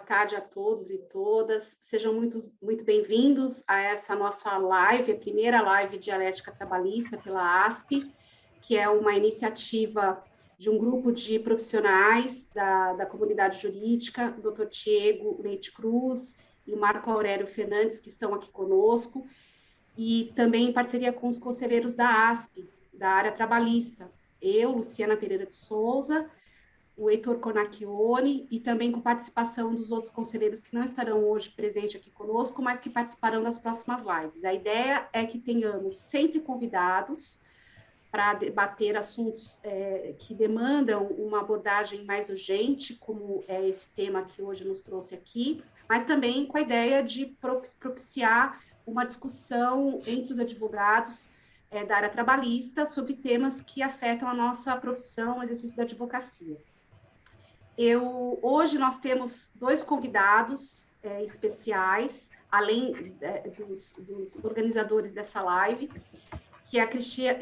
tarde a todos e todas. Sejam muito bem-vindos a essa nossa live, a primeira live dialética trabalhista pela ASP, que é uma iniciativa de um grupo de profissionais da comunidade jurídica, o Dr. Tiago Leite Cruz e o Marco Aurélio Fernandes, que estão aqui conosco, e também em parceria com os conselheiros da ASP, da área trabalhista. Eu, Luciana Pereira de Souza, o Heitor Conacchione, e também com participação dos outros conselheiros que não estarão hoje presentes aqui conosco, mas que participarão das próximas lives. A ideia é que tenhamos sempre convidados para debater assuntos que demandam uma abordagem mais urgente, como é esse tema que hoje nos trouxe aqui, mas também com a ideia de propiciar uma discussão entre os advogados da área trabalhista sobre temas que afetam a nossa profissão, o exercício da advocacia. Hoje nós temos dois convidados especiais, além dos organizadores dessa live, que é a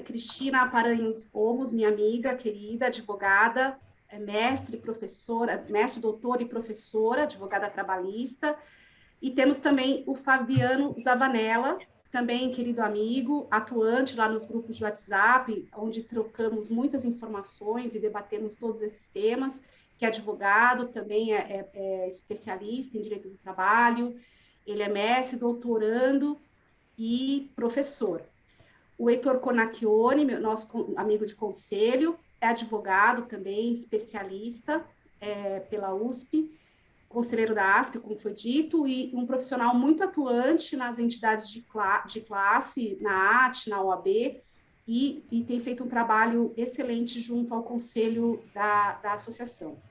Cristina Paranhos Olmos, minha amiga querida, advogada, mestre, professora, mestre, doutora e professora, advogada trabalhista, e temos também o Fabiano Zavanella, também querido amigo, atuante lá nos grupos de WhatsApp, onde trocamos muitas informações e debatemos todos esses temas, que é advogado, também é especialista em direito do trabalho, ele é mestre, doutorando e professor. O Heitor Conacchione, nosso amigo de conselho, é advogado também, especialista pela USP, conselheiro da ASP, como foi dito, e um profissional muito atuante nas entidades de classe, na AT, na OAB, e tem feito um trabalho excelente junto ao conselho da associação.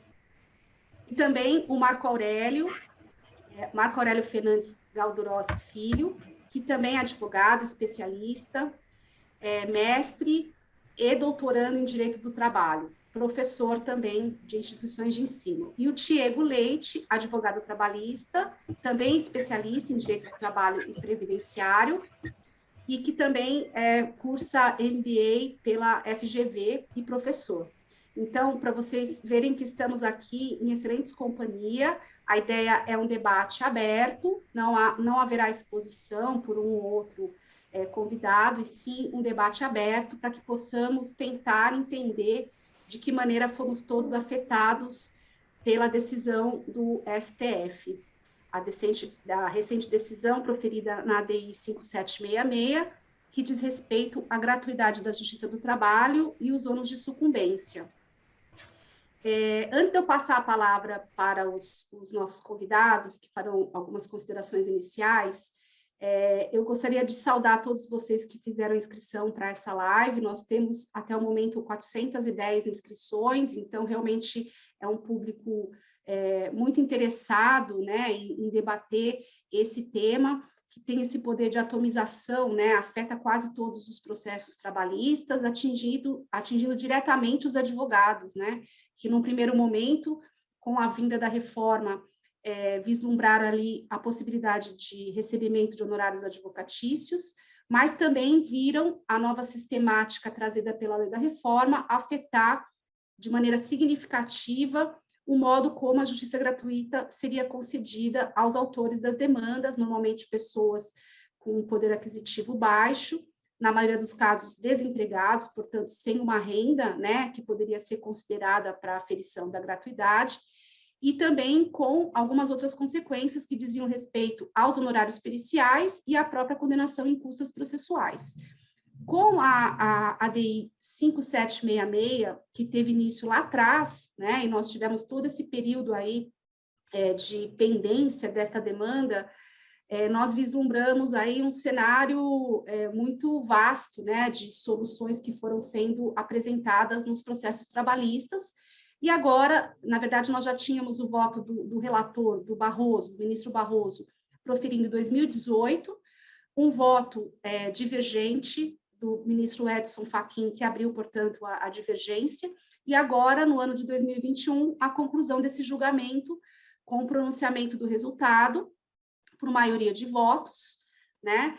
E também o Marco Aurélio Fernandes Galdurossi Filho, que também é advogado, especialista, mestre e doutorando em Direito do Trabalho, professor também de instituições de ensino. E o Tiago Leite, advogado trabalhista, também especialista em Direito do Trabalho e Previdenciário, e que também cursa MBA pela FGV e professor. Então, para vocês verem que estamos aqui em excelentes companhia, a ideia é um debate aberto, não haverá exposição por um ou outro convidado, e sim um debate aberto para que possamos tentar entender de que maneira fomos todos afetados pela decisão do STF. A recente decisão proferida na ADI 5766, que diz respeito à gratuidade da Justiça do Trabalho e os ônus de sucumbência. Antes de eu passar a palavra para os nossos convidados, que farão algumas considerações iniciais, eu gostaria de saudar todos vocês que fizeram inscrição para essa live. Nós temos, até o momento, 410 inscrições, então, realmente, é um público muito interessado, né, em debater esse tema, que tem esse poder de atomização, né, afeta quase todos os processos trabalhistas, atingindo diretamente os advogados, né, que, num primeiro momento, com a vinda da reforma, vislumbraram ali a possibilidade de recebimento de honorários advocatícios, mas também viram a nova sistemática trazida pela lei da reforma afetar de maneira significativa o modo como a justiça gratuita seria concedida aos autores das demandas, normalmente pessoas com poder aquisitivo baixo, na maioria dos casos desempregados, portanto, sem uma renda, né, que poderia ser considerada para a aferição da gratuidade, e também com algumas outras consequências que diziam respeito aos honorários periciais e à própria condenação em custas processuais. Com a ADI 5766, que teve início lá atrás, né, e nós tivemos todo esse período aí de pendência desta demanda, nós vislumbramos aí um cenário muito vasto, né, de soluções que foram sendo apresentadas nos processos trabalhistas. E agora, na verdade, nós já tínhamos o voto do relator, do ministro Barroso, proferindo em 2018, um voto divergente do ministro Edson Fachin, que abriu, portanto, a divergência, e agora, no ano de 2021, a conclusão desse julgamento, com o pronunciamento do resultado, por maioria de votos, né,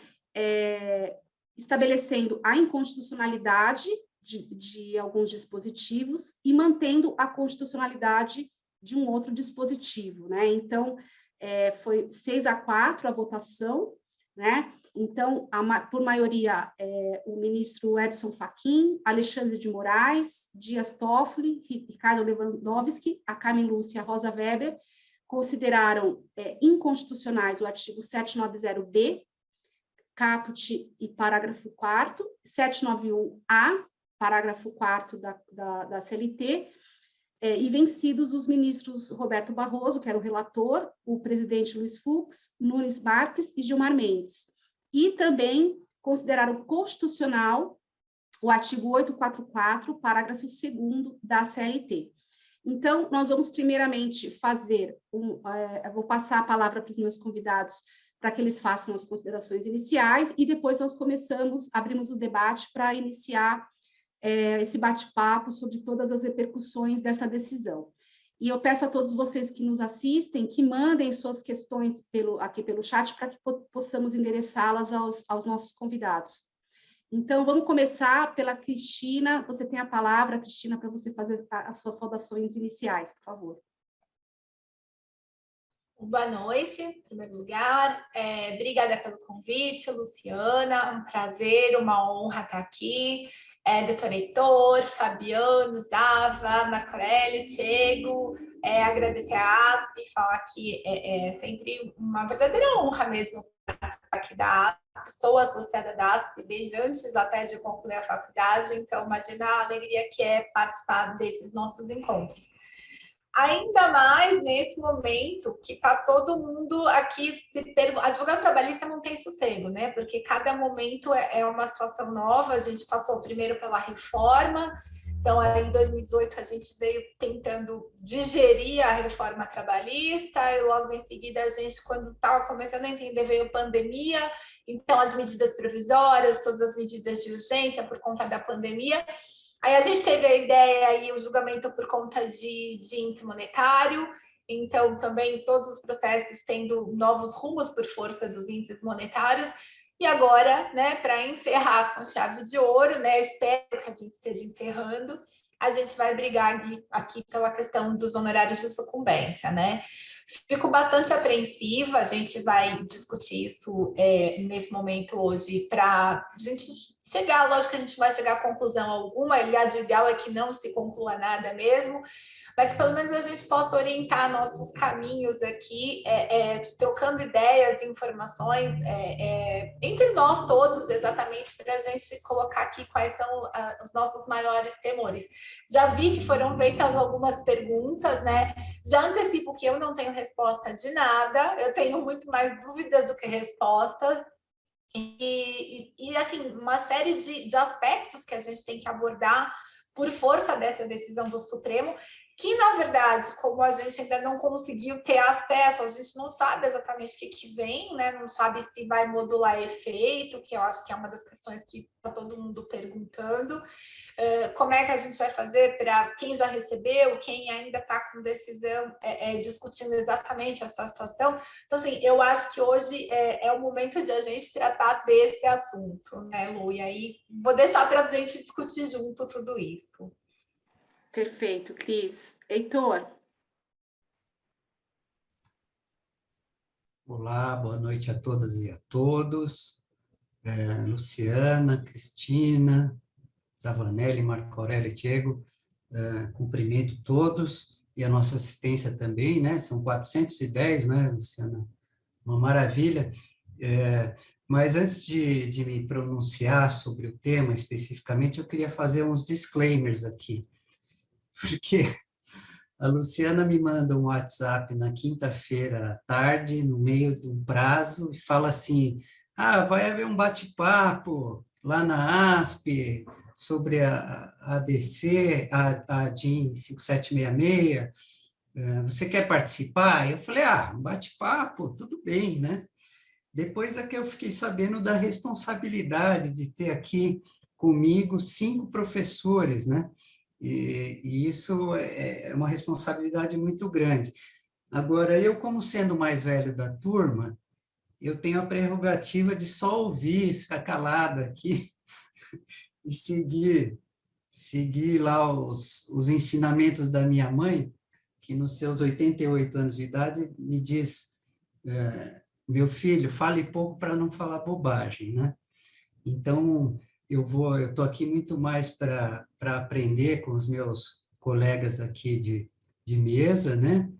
estabelecendo a inconstitucionalidade de alguns dispositivos e mantendo a constitucionalidade de um outro dispositivo, né? Então, foi 6-4 a votação, né? Então, por maioria, o ministro Edson Fachin, Alexandre de Moraes, Dias Toffoli, Ricardo Lewandowski, a Carmen Lúcia Rosa Weber, consideraram inconstitucionais o artigo 790-B, caput e parágrafo 4º, 791-A, parágrafo 4º da CLT, e vencidos os ministros Roberto Barroso, que era o relator, o presidente Luiz Fux, Nunes Marques e Gilmar Mendes. E também consideraram constitucional o artigo 844, parágrafo 2º da CLT. Então, nós vamos primeiramente fazer, eu vou passar a palavra para os meus convidados para que eles façam as considerações iniciais, e depois nós abrimos o debate para iniciar esse bate-papo sobre todas as repercussões dessa decisão. E eu peço a todos vocês que nos assistem, que mandem suas questões aqui pelo chat, para que possamos endereçá-las aos nossos convidados. Então, vamos começar pela Cristina. Você tem a palavra, Cristina, para você fazer as suas saudações iniciais, por favor. Boa noite, em primeiro lugar. Obrigada pelo convite, Luciana. Um prazer, uma honra estar aqui. Doutor Heitor, Fabiano, Zava, Marco Aurélio, Diego, agradecer a ASP e falar que é sempre uma verdadeira honra mesmo participar aqui da ASP. Sou associada da ASP desde antes até de concluir a faculdade, então imagina a alegria que é participar desses nossos encontros. Ainda mais nesse momento que está todo mundo aqui se perguntando. Advogado trabalhista não tem sossego, né? Porque cada momento é uma situação nova. A gente passou primeiro pela reforma, então aí em 2018 a gente veio tentando digerir a reforma trabalhista, e logo em seguida a gente, quando estava começando a entender, veio a pandemia, então as medidas provisórias, todas as medidas de urgência por conta da pandemia. Aí a gente teve a ideia e o julgamento por conta de índice monetário, então também todos os processos tendo novos rumos por força dos índices monetários. E agora, né, para encerrar com chave de ouro, né, espero que a gente esteja enterrando, a gente vai brigar aqui pela questão dos honorários de sucumbência, né? Fico bastante apreensiva, a gente vai discutir isso nesse momento hoje para a gente chegar, lógico que a gente vai chegar a conclusão alguma, aliás, o ideal é que não se conclua nada mesmo, mas pelo menos a gente possa orientar nossos caminhos aqui, trocando ideias, informações entre nós todos, exatamente para a gente colocar aqui quais são os nossos maiores temores. Já vi que foram feitas algumas perguntas, né? Já antecipo que eu não tenho resposta de nada, eu tenho muito mais dúvidas do que respostas. E assim, uma série de aspectos que a gente tem que abordar por força dessa decisão do Supremo, que, na verdade, como a gente ainda não conseguiu ter acesso, a gente não sabe exatamente o que vem, né? Não sabe se vai modular efeito, que eu acho que é uma das questões que está todo mundo perguntando. Como é que a gente vai fazer para quem já recebeu, quem ainda está com decisão, discutindo exatamente essa situação. Então, assim, eu acho que hoje é o momento de a gente tratar desse assunto, né, Lu? E aí vou deixar para a gente discutir junto tudo isso. Perfeito, Cris. Heitor. Olá, boa noite a todas e a todos. Luciana, Cristina, Zavanelli, Marco Aurélio e Diego, cumprimento todos, e a nossa assistência também, né? São 410, né, Luciana? Uma maravilha. Mas antes de me pronunciar sobre o tema especificamente, eu queria fazer uns disclaimers aqui, porque a Luciana me manda um WhatsApp na quinta-feira à tarde, no meio do prazo, e fala assim: vai haver um bate-papo lá na ASP sobre a ADC, a DIN 5766, você quer participar? Eu falei, um bate-papo, tudo bem, né? Depois é que eu fiquei sabendo da responsabilidade de ter aqui comigo 5 professores, né? E isso é uma responsabilidade muito grande. Agora, eu, como sendo o mais velho da turma, eu tenho a prerrogativa de só ouvir, ficar calado aqui e seguir lá os ensinamentos da minha mãe, que nos seus 88 anos de idade me diz, meu filho, fale pouco para não falar bobagem, né? Então, eu estou aqui muito mais para aprender com os meus colegas aqui de mesa, né?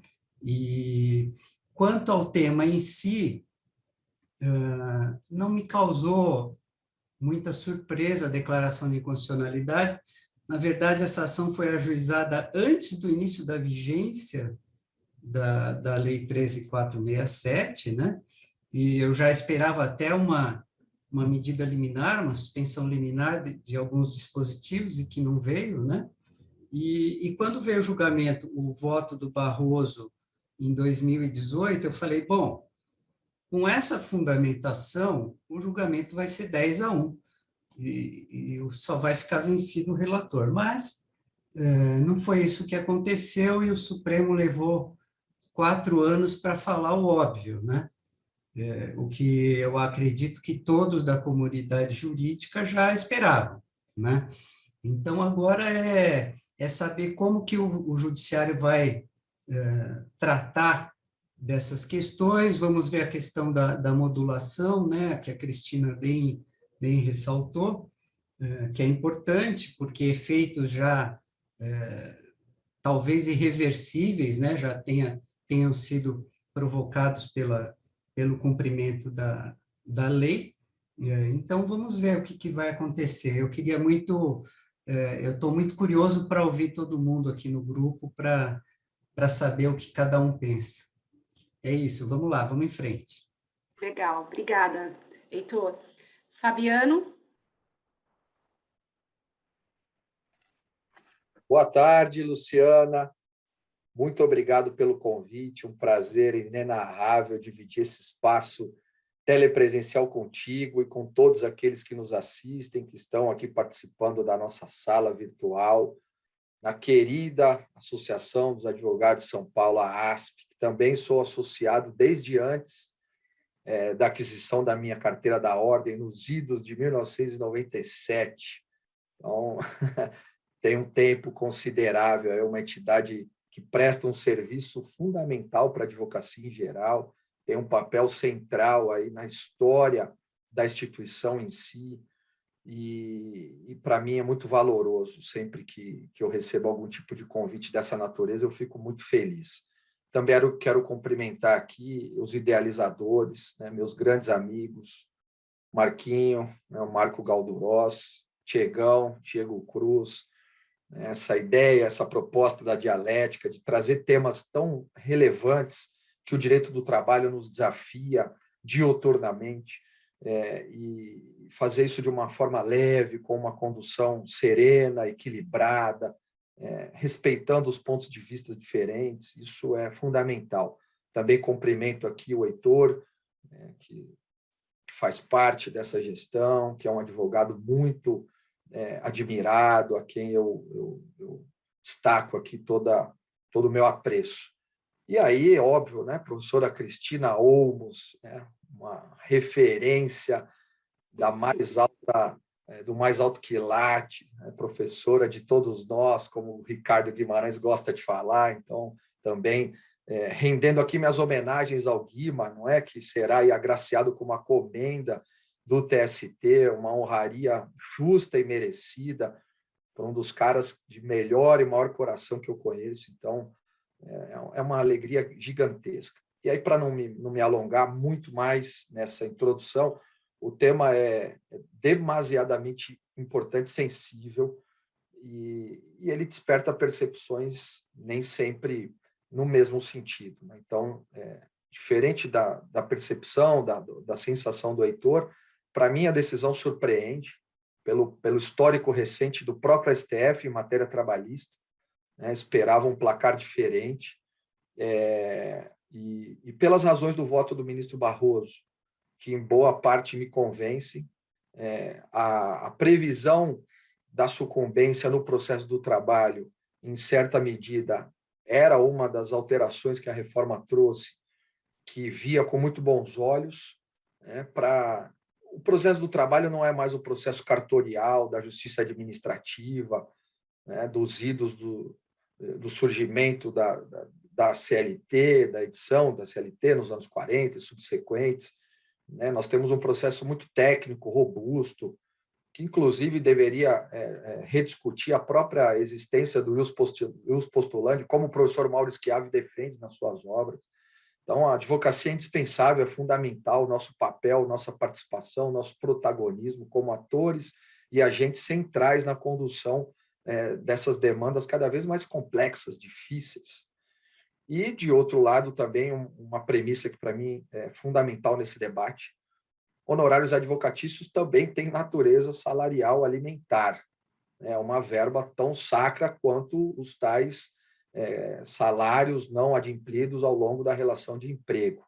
E quanto ao tema em si, não me causou muita surpresa a declaração de inconstitucionalidade. Na verdade, essa ação foi ajuizada antes do início da vigência da Lei 13.467, né? E eu já esperava até uma medida liminar, uma suspensão liminar de alguns dispositivos, e que não veio, né? E quando veio o julgamento, o voto do Barroso em 2018, eu falei, bom, com essa fundamentação, o julgamento vai ser 10-1, e só vai ficar vencido o relator. Mas não foi isso que aconteceu, e o Supremo levou 4 anos para falar o óbvio, né? O que eu acredito que todos da comunidade jurídica já esperavam, né? Então, agora é saber como que o judiciário vai tratar dessas questões. Vamos ver a questão da modulação, né, que a Cristina bem ressaltou, que é importante, porque efeitos já talvez irreversíveis, né, já tenham sido provocados pelo cumprimento da lei. Então, vamos ver o que vai acontecer. Eu estou muito curioso para ouvir todo mundo aqui no grupo, para saber o que cada um pensa. É isso, vamos lá, vamos em frente. Legal, obrigada, Heitor. Fabiano? Boa tarde, Luciana. Muito obrigado pelo convite. Um prazer inenarrável dividir esse espaço telepresencial contigo e com todos aqueles que nos assistem, que estão aqui participando da nossa sala virtual, na querida Associação dos Advogados de São Paulo, a ASP, que também sou associado desde antes da aquisição da minha carteira da ordem, nos idos de 1997. Então, tem um tempo considerável, é uma entidade que presta um serviço fundamental para a advocacia em geral, tem um papel central aí na história da instituição em si, e para mim é muito valoroso. Sempre que eu recebo algum tipo de convite dessa natureza, eu fico muito feliz. Também quero cumprimentar aqui os idealizadores, né, meus grandes amigos, Marquinho, né, o Marco Galdurós, Diego Cruz, né, essa ideia, essa proposta da dialética, de trazer temas tão relevantes que o direito do trabalho nos desafia diuturnamente, e fazer isso de uma forma leve, com uma condução serena, equilibrada, respeitando os pontos de vista diferentes, isso é fundamental. Também cumprimento aqui o Heitor, que faz parte dessa gestão, que é um advogado muito admirado, a quem eu destaco aqui todo o meu apreço. E aí, é óbvio, né, professora Cristina Olmos, né, uma referência do mais alto quilate, né, professora de todos nós, como o Ricardo Guimarães gosta de falar. Então, também rendendo aqui minhas homenagens ao Guima, não é, que será aí agraciado com uma comenda do TST, uma honraria justa e merecida, por um dos caras de melhor e maior coração que eu conheço. Então, é uma alegria gigantesca. E aí, para não me alongar muito mais nessa introdução, o tema é demasiadamente importante, sensível, e ele desperta percepções nem sempre no mesmo sentido, né? Então, diferente da percepção, da sensação do Heitor, para mim a decisão surpreende pelo histórico recente do próprio STF em matéria trabalhista, né? Esperava um placar diferente, e pelas razões do voto do ministro Barroso, que em boa parte me convencem, a previsão da sucumbência no processo do trabalho, em certa medida, era uma das alterações que a reforma trouxe, que via com muito bons olhos, né, para o processo do trabalho não é mais o processo cartorial da justiça administrativa, né, dos idos do surgimento da CLT, da edição da CLT nos anos 40 e subsequentes, né? Nós temos um processo muito técnico, robusto, que inclusive deveria rediscutir a própria existência do ius postulandi, como o professor Maurício Chiavi defende nas suas obras. Então, a advocacia é indispensável, é fundamental, o nosso papel, nossa participação, nosso protagonismo como atores e agentes centrais na condução dessas demandas cada vez mais complexas, difíceis. E, de outro lado, também uma premissa que, para mim, é fundamental nesse debate: honorários advocatícios também têm natureza salarial alimentar. É uma verba tão sacra quanto os tais salários não adimplidos ao longo da relação de emprego.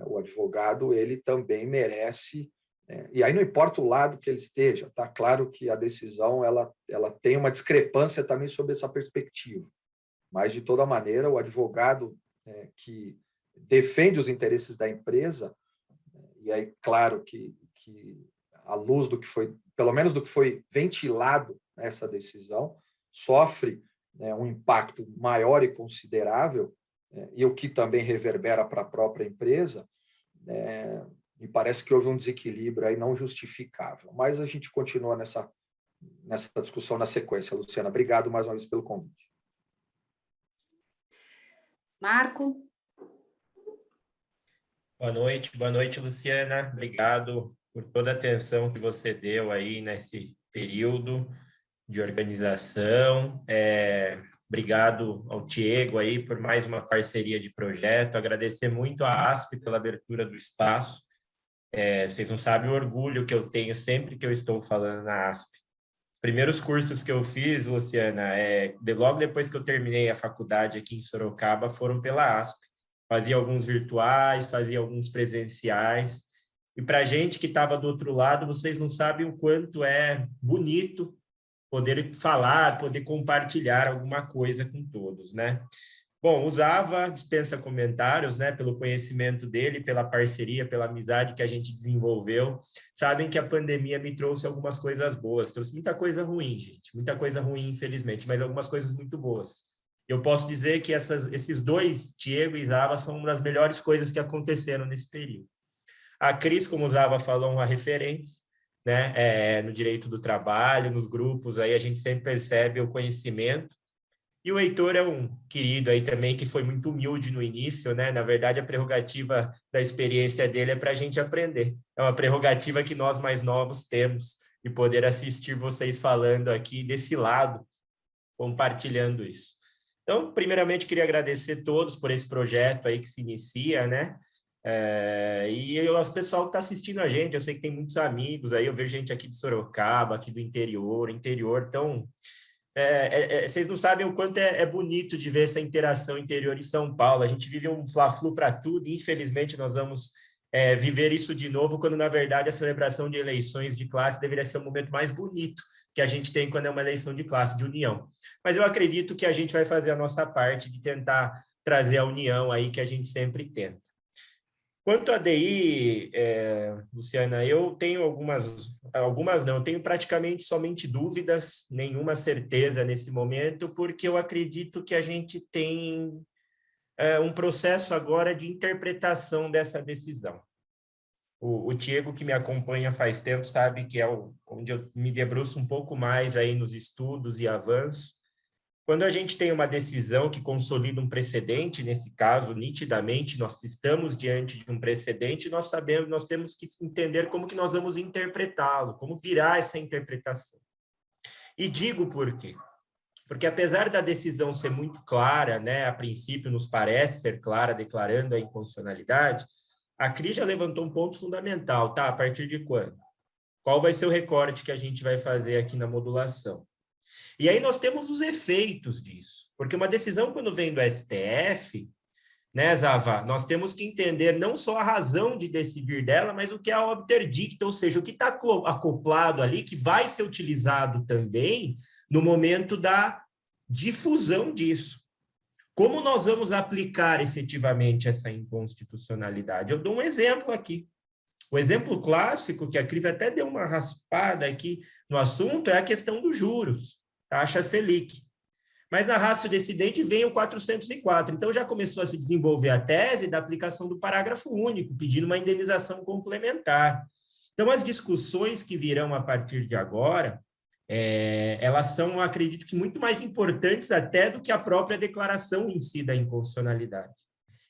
O advogado, ele também merece, e aí não importa o lado que ele esteja, está claro que a decisão ela tem uma discrepância também sobre essa perspectiva, mas, de toda maneira, o advogado que defende os interesses da empresa, e aí, claro que à luz do que foi, pelo menos do que foi ventilado nessa decisão, sofre um impacto maior e considerável, e o que também reverbera para a própria empresa, me parece que houve um desequilíbrio aí não justificável. Mas a gente continua nessa discussão na sequência, Luciana. Obrigado mais uma vez pelo convite. Marco? Boa noite, Luciana. Obrigado por toda a atenção que você deu aí nesse período de organização. Obrigado ao Diego aí por mais uma parceria de projeto. Agradecer muito à ASP pela abertura do espaço. Vocês não sabem o orgulho que eu tenho sempre que eu estou falando na ASP. Os primeiros cursos que eu fiz, Luciana, logo depois que eu terminei a faculdade aqui em Sorocaba, foram pela ASP. Fazia alguns virtuais, fazia alguns presenciais. E para a gente que estava do outro lado, vocês não sabem o quanto é bonito poder falar, poder compartilhar alguma coisa com todos, né? Bom, o Zava dispensa comentários, né? Pelo conhecimento dele, pela parceria, pela amizade que a gente desenvolveu. Sabem que a pandemia me trouxe algumas coisas boas, trouxe muita coisa ruim, gente, muita coisa ruim, infelizmente, mas algumas coisas muito boas. Eu posso dizer que esses dois, Diego e Zava, são uma das melhores coisas que aconteceram nesse período. A Cris, como o Zava falou, uma referência, né? No direito do trabalho, nos grupos, aí a gente sempre percebe o conhecimento. E o Heitor é um querido aí também, que foi muito humilde no início, né? Na verdade, a prerrogativa da experiência dele é para a gente aprender. É uma prerrogativa que nós mais novos temos, de poder assistir vocês falando aqui desse lado, compartilhando isso. Então, primeiramente, queria agradecer a todos por esse projeto aí que se inicia, né? E o pessoal que está assistindo a gente, eu sei que tem muitos amigos aí, eu vejo gente aqui de Sorocaba, aqui do interior, então, vocês não sabem o quanto é bonito de ver essa interação interior em São Paulo. A gente vive um fla-flu para tudo, e infelizmente nós vamos viver isso de novo, quando, na verdade, a celebração de eleições de classe deveria ser o momento mais bonito que a gente tem quando é uma eleição de classe, de união. Mas eu acredito que a gente vai fazer a nossa parte de tentar trazer a união aí que a gente sempre tenta. Quanto à DI, Luciana, eu tenho algumas não, eu tenho praticamente somente dúvidas, nenhuma certeza nesse momento, porque eu acredito que a gente tem um processo agora de interpretação dessa decisão. O Diego, que me acompanha faz tempo, sabe que é onde eu me debruço um pouco mais aí nos estudos e avanços. Quando a gente tem uma decisão que consolida um precedente, nesse caso, nitidamente, nós estamos diante de um precedente, nós temos que entender como que nós vamos interpretá-lo, como virá essa interpretação. E digo por quê? Porque, apesar da decisão ser muito clara, né, a princípio nos parece ser clara, declarando a inconstitucionalidade, a Cris já levantou um ponto fundamental, tá? A partir de quando? Qual vai ser o recorte que a gente vai fazer aqui na modulação? E aí nós temos os efeitos disso, porque uma decisão, quando vem do STF, né, Zava, nós temos que entender não só a razão de decidir dela, mas o que é a obter dicta, ou seja, o que está acoplado ali, que vai ser utilizado também no momento da difusão disso. Como nós vamos aplicar efetivamente essa inconstitucionalidade? Eu dou um exemplo aqui. O exemplo clássico, que a Cris até deu uma raspada aqui no assunto, é a questão dos juros, taxa Selic. Mas na ratio decidente vem o 404. Então, já começou a se desenvolver a tese da aplicação do parágrafo único, pedindo uma indenização complementar. Então, as discussões que virão a partir de agora, elas são, acredito que, muito mais importantes até do que a própria declaração em si da inconstitucionalidade.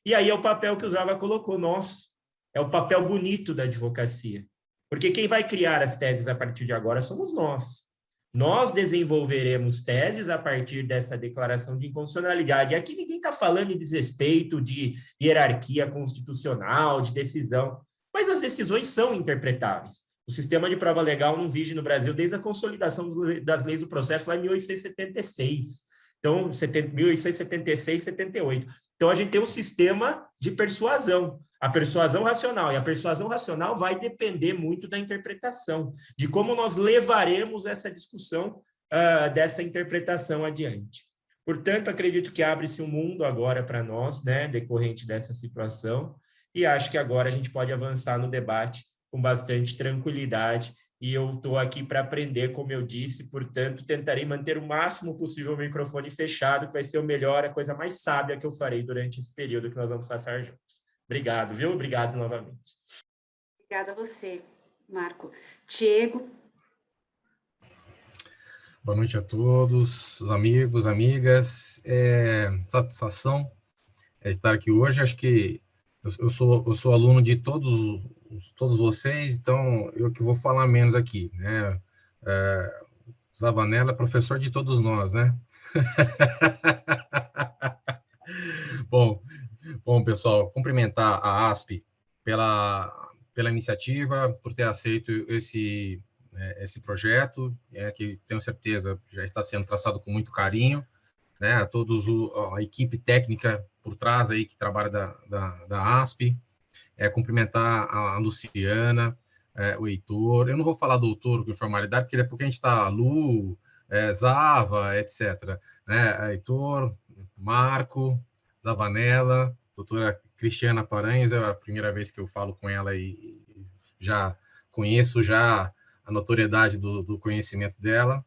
E aí é o papel que o Zava colocou, nosso. É o papel bonito da advocacia. Porque quem vai criar as teses a partir de agora somos nós. Nós desenvolveremos teses a partir dessa declaração de inconstitucionalidade. E aqui ninguém está falando em desrespeito de hierarquia constitucional, de decisão, mas as decisões são interpretáveis. O sistema de prova legal não vige no Brasil desde a consolidação das leis do processo lá em 1876. Então, 1876, 78. Então, a gente tem um sistema de persuasão, a persuasão racional. E a persuasão racional vai depender muito da interpretação, de como nós levaremos essa discussão dessa interpretação adiante. Portanto, acredito que abre-se um mundo agora para nós, né, decorrente dessa situação, e acho que agora a gente pode avançar no debate com bastante tranquilidade, e eu estou aqui para aprender, como eu disse, portanto, tentarei manter o máximo possível o microfone fechado, que vai ser o melhor, a coisa mais sábia que eu farei durante esse período que nós vamos passar juntos. Obrigado, viu? Obrigado novamente. Obrigada a você, Marco. Diego. Boa noite a todos, os amigos, amigas. Satisfação estar aqui hoje. Acho que eu sou aluno de todos vocês, então eu que vou falar menos aqui, né? Zavanella é professor de todos nós, né? Bom, pessoal, cumprimentar a ASP pela iniciativa, por ter aceito esse projeto, que tenho certeza já está sendo traçado com muito carinho, né? A todos a equipe técnica por trás aí que trabalha da ASP, cumprimentar a Luciana, o Heitor. Eu não vou falar doutor com informalidade, porque depois que a gente está Lu, Zava, etc., né? Heitor, Marco, Zavanella, doutora Cristiana Paranhos, é a primeira vez que eu falo com ela e já conheço já a notoriedade do conhecimento dela.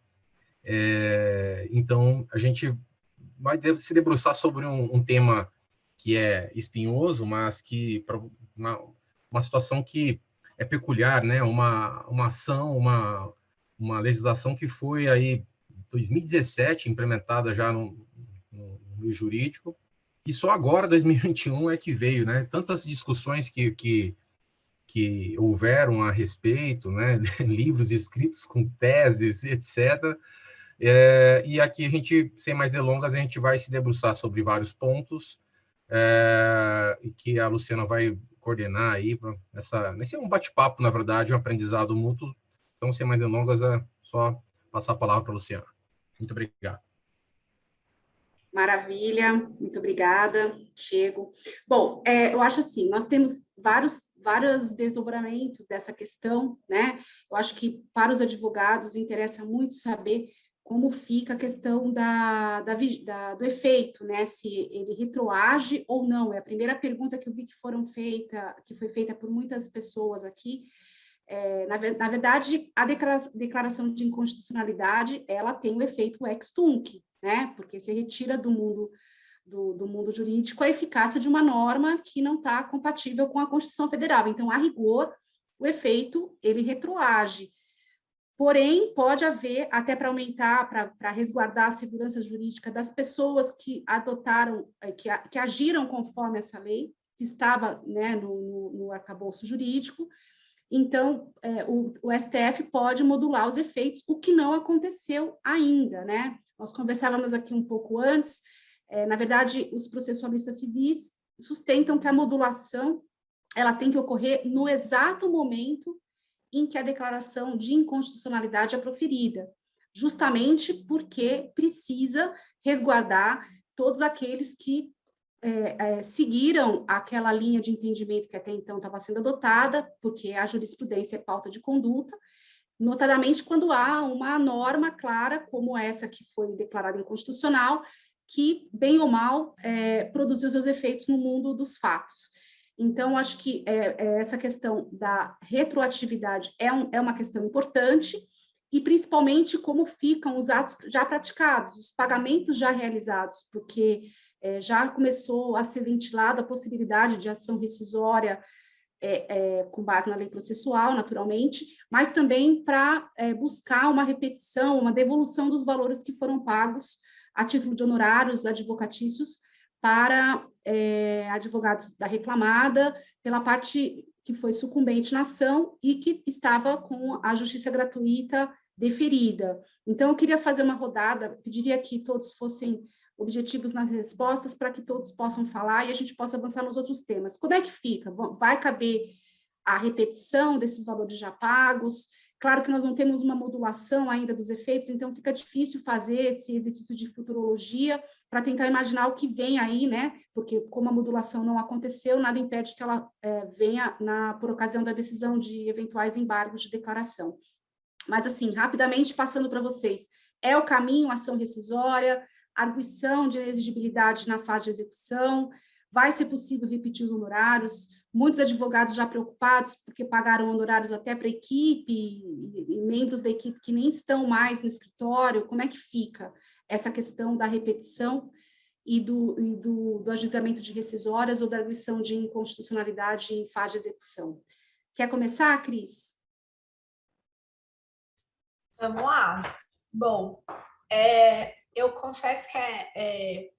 Então, a gente vai se debruçar sobre um tema que é espinhoso, mas que uma situação que é peculiar, né? Uma ação, uma legislação que foi aí 2017 implementada já no meio jurídico, e só agora, 2021, é que veio, né? Tantas discussões que houveram a respeito, né? Livros escritos com teses, etc. E aqui a gente, sem mais delongas, a gente vai se debruçar sobre vários pontos, e que a Luciana vai coordenar aí. Nesse é um bate-papo, na verdade, um aprendizado mútuo. Então, sem mais delongas, é só passar a palavra para a Luciana. Muito obrigado. Maravilha, muito obrigada, Diego. Bom, eu acho assim, nós temos vários desdobramentos dessa questão, né? Eu acho que para os advogados interessa muito saber como fica a questão do efeito, né? Se ele retroage ou não. É a primeira pergunta que eu vi que foi feita por muitas pessoas aqui. Na verdade, a declaração de inconstitucionalidade, ela tem o efeito ex tunc, né? Porque se retira do mundo jurídico a eficácia de uma norma que não está compatível com a Constituição Federal. Então, a rigor, o efeito, ele retroage. Porém, pode haver, até para aumentar, para resguardar a segurança jurídica das pessoas que adotaram, que agiram conforme essa lei, que estava, né, no arcabouço jurídico. Então, o STF pode modular os efeitos, o que não aconteceu ainda, né? Nós conversávamos aqui um pouco antes, na verdade, os processualistas civis sustentam que a modulação ela tem que ocorrer no exato momento em que a declaração de inconstitucionalidade é proferida, justamente porque precisa resguardar todos aqueles que seguiram aquela linha de entendimento que até então estava sendo adotada, porque a jurisprudência é pauta de conduta, notadamente quando há uma norma clara, como essa que foi declarada inconstitucional, que, bem ou mal, produziu seus efeitos no mundo dos fatos. Então, acho que essa questão da retroatividade é uma questão importante, e principalmente como ficam os atos já praticados, os pagamentos já realizados, porque já começou a ser ventilada a possibilidade de ação rescisória com base na lei processual, naturalmente, mas também para buscar uma repetição, uma devolução dos valores que foram pagos a título de honorários advocatícios para advogados da reclamada, pela parte que foi sucumbente na ação e que estava com a justiça gratuita deferida. Então, eu queria fazer uma rodada, pediria que todos fossem objetivos nas respostas, para que todos possam falar e a gente possa avançar nos outros temas. Como é que fica? Vai caber a repetição desses valores já pagos? Claro que nós não temos uma modulação ainda dos efeitos, então fica difícil fazer esse exercício de futurologia para tentar imaginar o que vem aí, né? Porque como a modulação não aconteceu, nada impede que ela venha por ocasião da decisão de eventuais embargos de declaração. Mas, assim, rapidamente, passando para vocês, é o caminho, ação rescisória, arguição de inexigibilidade na fase de execução, vai ser possível repetir os honorários, muitos advogados já preocupados porque pagaram honorários até para a equipe e membros da equipe que nem estão mais no escritório, como é que fica essa questão da repetição e do ajuizamento de rescisórias ou da arguição de inconstitucionalidade em fase de execução? Quer começar, Cris? Vamos lá. Bom, eu confesso que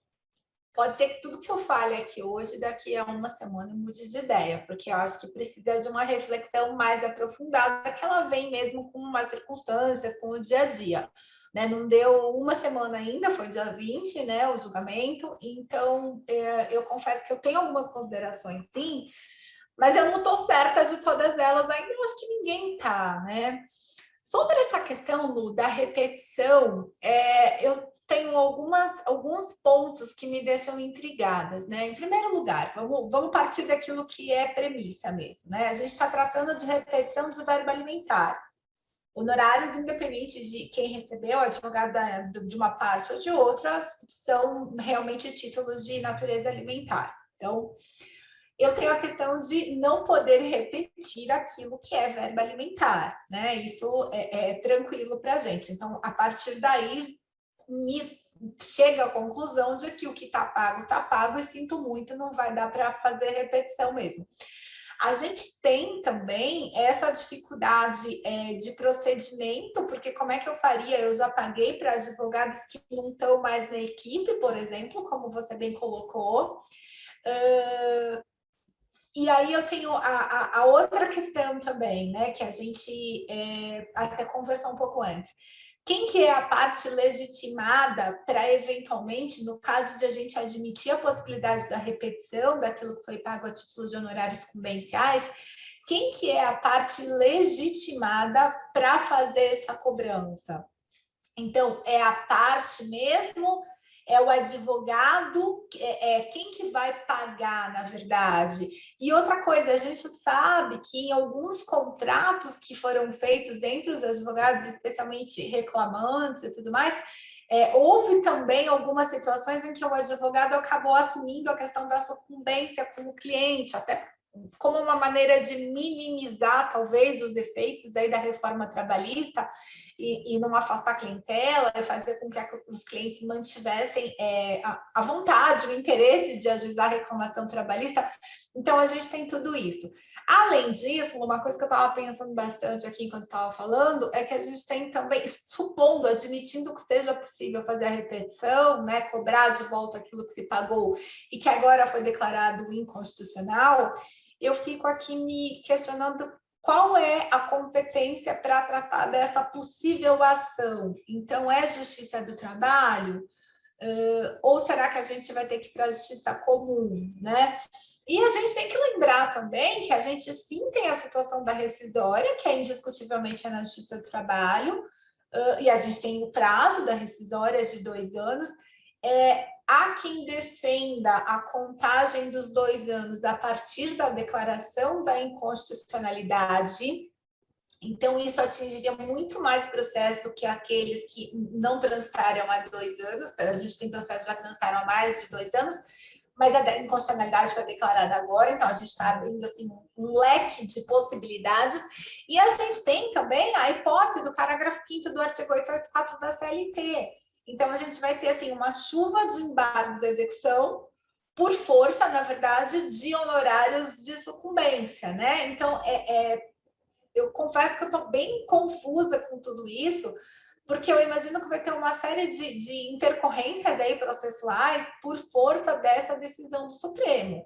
pode ser que tudo que eu fale aqui hoje, daqui a uma semana, eu mude de ideia, porque eu acho que precisa de uma reflexão mais aprofundada, que ela vem mesmo com umas circunstâncias, com o dia a dia. Né? Não deu uma semana ainda, foi dia 20, né, o julgamento, então eu confesso que eu tenho algumas considerações, sim, mas eu não estou certa de todas elas ainda, eu acho que ninguém está, né? Sobre essa questão, Lu, da repetição, eu tenho alguns pontos que me deixam intrigadas, né? Em primeiro lugar, vamos partir daquilo que é premissa mesmo, né? A gente está tratando de repetição de verbo alimentar. Honorários, independentes de quem recebeu, advogado de uma parte ou de outra, são realmente títulos de natureza alimentar. Então, eu tenho a questão de não poder repetir aquilo que é verbo alimentar, né? Isso é tranquilo para a gente. Então, a partir daí, me chega à conclusão de que o que está pago, e sinto muito, não vai dar para fazer repetição mesmo. A gente tem também essa dificuldade de procedimento, porque como é que eu faria? Eu já paguei para advogados que não estão mais na equipe, por exemplo, como você bem colocou. E aí eu tenho a outra questão também, né, que a gente até conversou um pouco antes. Quem que é a parte legitimada para, eventualmente, no caso de a gente admitir a possibilidade da repetição daquilo que foi pago a título de honorários sucumbenciais, quem que é a parte legitimada para fazer essa cobrança? Então, é a parte mesmo... É o advogado, quem que vai pagar, na verdade. E outra coisa, a gente sabe que em alguns contratos que foram feitos entre os advogados, especialmente reclamantes e tudo mais, houve também algumas situações em que o advogado acabou assumindo a questão da sucumbência com o cliente, até como uma maneira de minimizar, talvez, os efeitos aí da reforma trabalhista e não afastar a clientela, e fazer com que os clientes mantivessem a vontade, o interesse de ajuizar a reclamação trabalhista. Então, a gente tem tudo isso. Além disso, uma coisa que eu estava pensando bastante aqui enquanto estava falando, é que a gente tem também, supondo, admitindo que seja possível fazer a repetição, né, cobrar de volta aquilo que se pagou e que agora foi declarado inconstitucional, eu fico aqui me questionando qual é a competência para tratar dessa possível ação. Então, é Justiça do Trabalho? Ou será que a gente vai ter que ir para a Justiça Comum, né? E a gente tem que lembrar também que a gente sim tem a situação da rescisória, que indiscutivelmente é na Justiça do Trabalho, e a gente tem o prazo da rescisória de 2 anos. Há quem defenda a contagem dos 2 anos a partir da declaração da inconstitucionalidade. Então, isso atingiria muito mais processo do que aqueles que não transitaram há 2 anos. A gente tem processos que já transitaram há mais de 2 anos, mas a inconstitucionalidade foi declarada agora, então a gente está abrindo assim, um leque de possibilidades, e a gente tem também a hipótese do parágrafo 5º do artigo 884 da CLT. Então, a gente vai ter assim, uma chuva de embargos da execução por força, na verdade, de honorários de sucumbência, né? Então, eu confesso que eu estou bem confusa com tudo isso, porque eu imagino que vai ter uma série de intercorrências aí processuais por força dessa decisão do Supremo.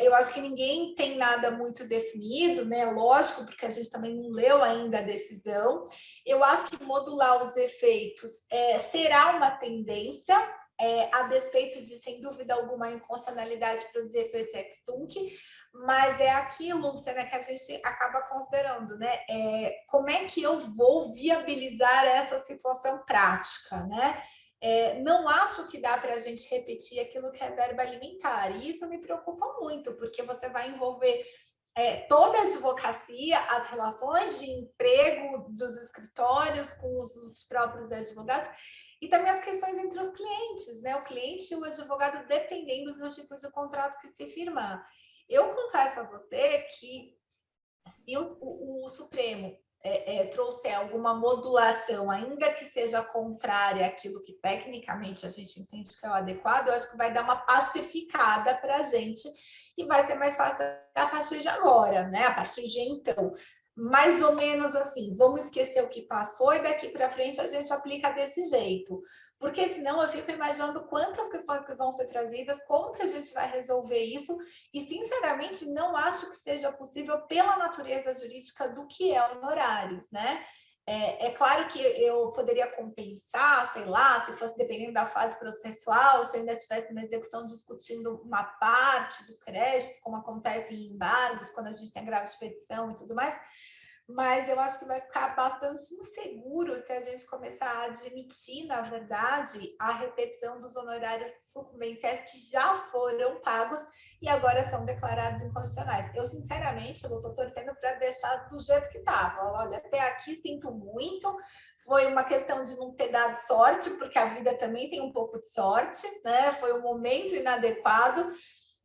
Eu acho que ninguém tem nada muito definido, né? Lógico, porque a gente também não leu ainda a decisão. Eu acho que modular os efeitos será uma tendência, a despeito de, sem dúvida alguma, a inconstitucionalidade para os efeitos ex tunc, mas é aquilo, Luciana, que a gente acaba considerando, né? Como é que eu vou viabilizar essa situação prática, né? Não acho que dá para a gente repetir aquilo que é verba alimentar, e isso me preocupa muito, porque você vai envolver toda a advocacia, as relações de emprego dos escritórios com os próprios advogados, e também as questões entre os clientes, né? O cliente e o advogado, dependendo dos tipos de contrato que se firmar. Eu confesso a você que se o Supremo trouxer alguma modulação, ainda que seja contrária àquilo que tecnicamente a gente entende que é o adequado, eu acho que vai dar uma pacificada para a gente e vai ser mais fácil a partir de agora, né? A partir de então. Mais ou menos assim, vamos esquecer o que passou e daqui para frente a gente aplica desse jeito. Porque senão eu fico imaginando quantas questões que vão ser trazidas, como que a gente vai resolver isso, e sinceramente não acho que seja possível pela natureza jurídica do que é honorários, né? É claro que eu poderia compensar, sei lá, se fosse dependendo da fase processual, se eu ainda estivesse numa execução discutindo uma parte do crédito, como acontece em embargos, quando a gente tem grave de petição e tudo mais, mas eu acho que vai ficar bastante inseguro se a gente começar a admitir, na verdade, a repetição dos honorários sucumbenciais que já foram pagos e agora são declarados inconstitucionais. Eu, sinceramente, eu estou torcendo para deixar do jeito que estava. Olha, até aqui sinto muito, foi uma questão de não ter dado sorte, porque a vida também tem um pouco de sorte, né? Foi um momento inadequado,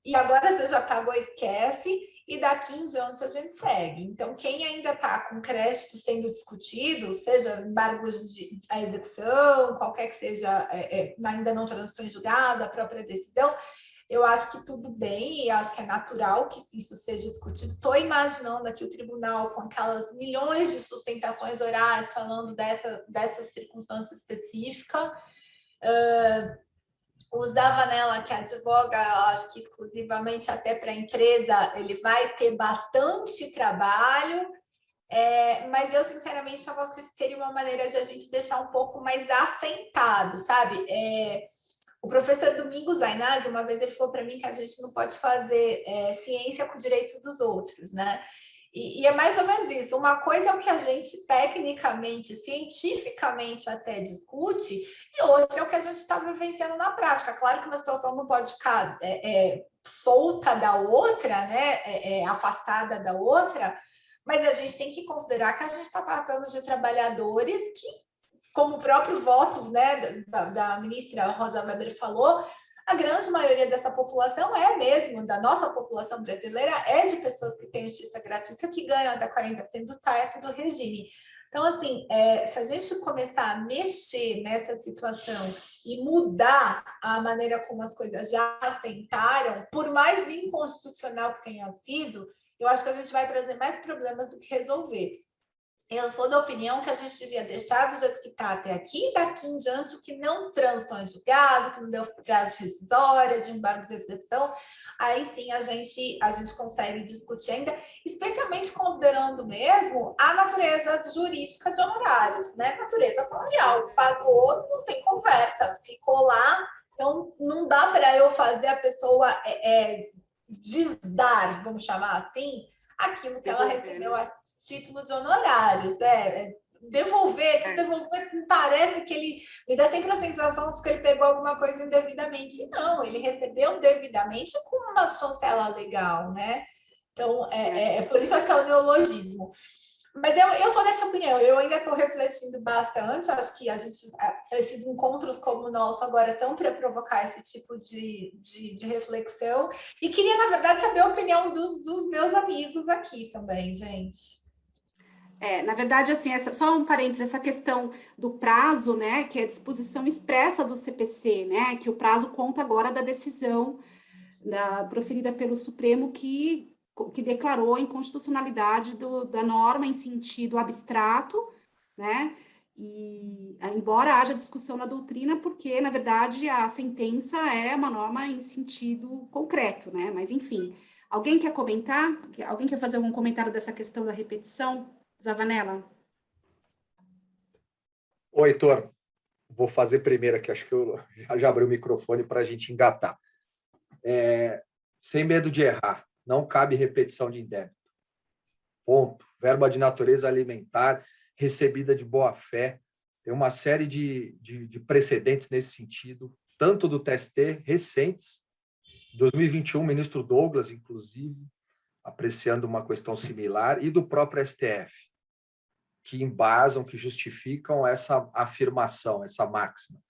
e agora você já pagou, esquece. E daqui em diante a gente segue. Então, quem ainda está com crédito sendo discutido, seja embargos de a execução, qualquer que seja, ainda não transitou em julgado, a própria decisão, eu acho que tudo bem, e acho que é natural que isso seja discutido. Estou imaginando aqui o tribunal com aquelas milhões de sustentações orais falando dessa circunstância específica. O Zavanella, que advoga, acho que exclusivamente até para a empresa, ele vai ter bastante trabalho, mas eu, sinceramente, eu acho que seria uma maneira de a gente deixar um pouco mais assentado, sabe? O professor Domingos Zainag, uma vez ele falou para mim que a gente não pode fazer ciência com o direito dos outros, né? E é mais ou menos isso. Uma coisa é o que a gente tecnicamente, cientificamente até discute, e outra é o que a gente está vivenciando na prática. Claro que uma situação não pode ficar solta da outra, né? Afastada da outra, mas a gente tem que considerar que a gente está tratando de trabalhadores que, como o próprio voto, né, da ministra Rosa Weber falou, a grande maioria dessa população mesmo, da nossa população brasileira, é de pessoas que têm justiça gratuita, que ganham até 40% do teto do regime. Então, assim, se a gente começar a mexer nessa situação e mudar a maneira como as coisas já assentaram, por mais inconstitucional que tenha sido, eu acho que a gente vai trazer mais problemas do que resolver. Eu sou da opinião que a gente devia deixar do jeito que está até aqui, e daqui em diante o que não transitou em julgado, que não deu prazo de rescisória, de embargos de exceção, aí sim a gente consegue discutir ainda, especialmente considerando mesmo a natureza jurídica de honorários, né? Natureza salarial, pagou, não tem conversa, ficou lá, então não dá para eu fazer a pessoa desdar, vamos chamar assim, aquilo que ela recebeu a título de honorários, né? Devolver, parece que ele me dá sempre a sensação de que ele pegou alguma coisa indevidamente. Não, ele recebeu devidamente com uma chancela legal, né? Então, por isso até o neologismo. Mas eu sou dessa opinião, eu ainda estou refletindo bastante, acho que esses encontros como o nosso agora são para provocar esse tipo de reflexão, e queria, na verdade, saber a opinião dos meus amigos aqui também, gente. Na verdade, assim, só um parênteses, essa questão do prazo, né, que é a disposição expressa do CPC, né, que o prazo conta agora da decisão proferida pelo Supremo que declarou a inconstitucionalidade da norma em sentido abstrato, né, e embora haja discussão na doutrina, porque, na verdade, a sentença é uma norma em sentido concreto, né, mas, enfim. Alguém quer comentar? Alguém quer fazer algum comentário dessa questão da repetição? Zavanella? Oi, Heitor. Vou fazer primeiro aqui, acho que eu já abri o microfone para a gente engatar. Sem medo de errar, não cabe repetição de indébito. Ponto. Verba de natureza alimentar, recebida de boa-fé. Tem uma série de precedentes nesse sentido, tanto do TST, recentes, 2021, o ministro Douglas, inclusive, apreciando uma questão similar, e do próprio STF, que embasam, que justificam essa afirmação, essa máxima.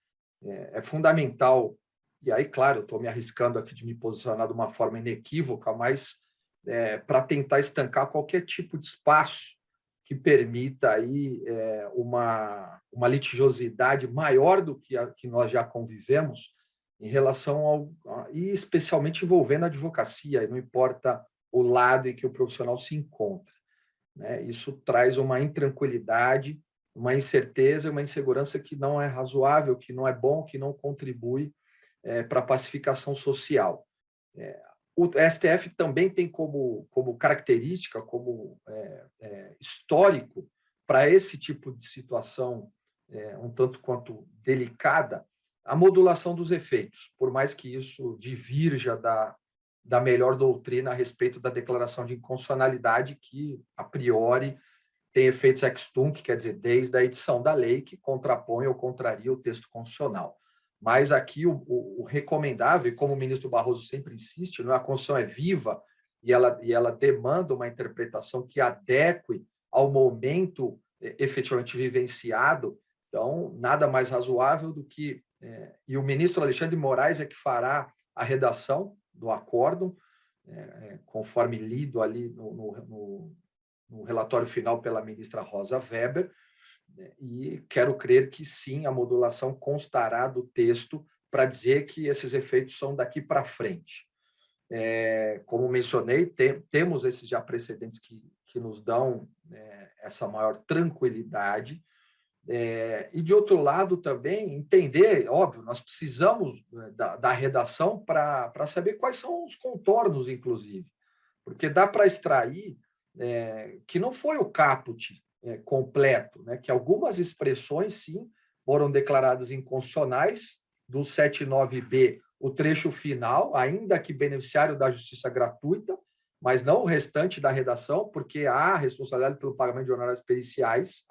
É fundamental, e aí, claro, eu estou me arriscando aqui de me posicionar de uma forma inequívoca, mas para tentar estancar qualquer tipo de espaço que permita aí, uma litigiosidade maior do que a que nós já convivemos em relação e especialmente envolvendo a advocacia, não importa o lado em que o profissional se encontra. Né? Isso traz uma intranquilidade, uma incerteza, uma insegurança que não é razoável, que não é bom, que não contribui para a pacificação social. O STF também tem como característica, como histórico, para esse tipo de situação um tanto quanto delicada, a modulação dos efeitos, por mais que isso divirja da melhor doutrina a respeito da declaração de inconstitucionalidade, que, a priori, tem efeitos ex tunc, quer dizer, desde a edição da lei, que contrapõe ou contraria o texto constitucional. Mas aqui o recomendável, como o ministro Barroso sempre insiste, a Constituição é viva e ela demanda uma interpretação que adeque ao momento efetivamente vivenciado. Então, nada mais razoável do que... e o ministro Alexandre de Moraes é que fará a redação do acórdão, conforme lido ali no relatório final pela ministra Rosa Weber, e quero crer que sim, a modulação constará do texto para dizer que esses efeitos são daqui para frente. Como mencionei, temos esses já precedentes que nos dão essa maior tranquilidade, e, de outro lado, também entender, óbvio, nós precisamos da redação para saber quais são os contornos, inclusive, porque dá para extrair que não foi o caput completo, né, que algumas expressões, sim, foram declaradas inconstitucionais, do 79B, o trecho final, ainda que beneficiário da justiça gratuita, mas não o restante da redação, porque há responsabilidade pelo pagamento de honorários periciais,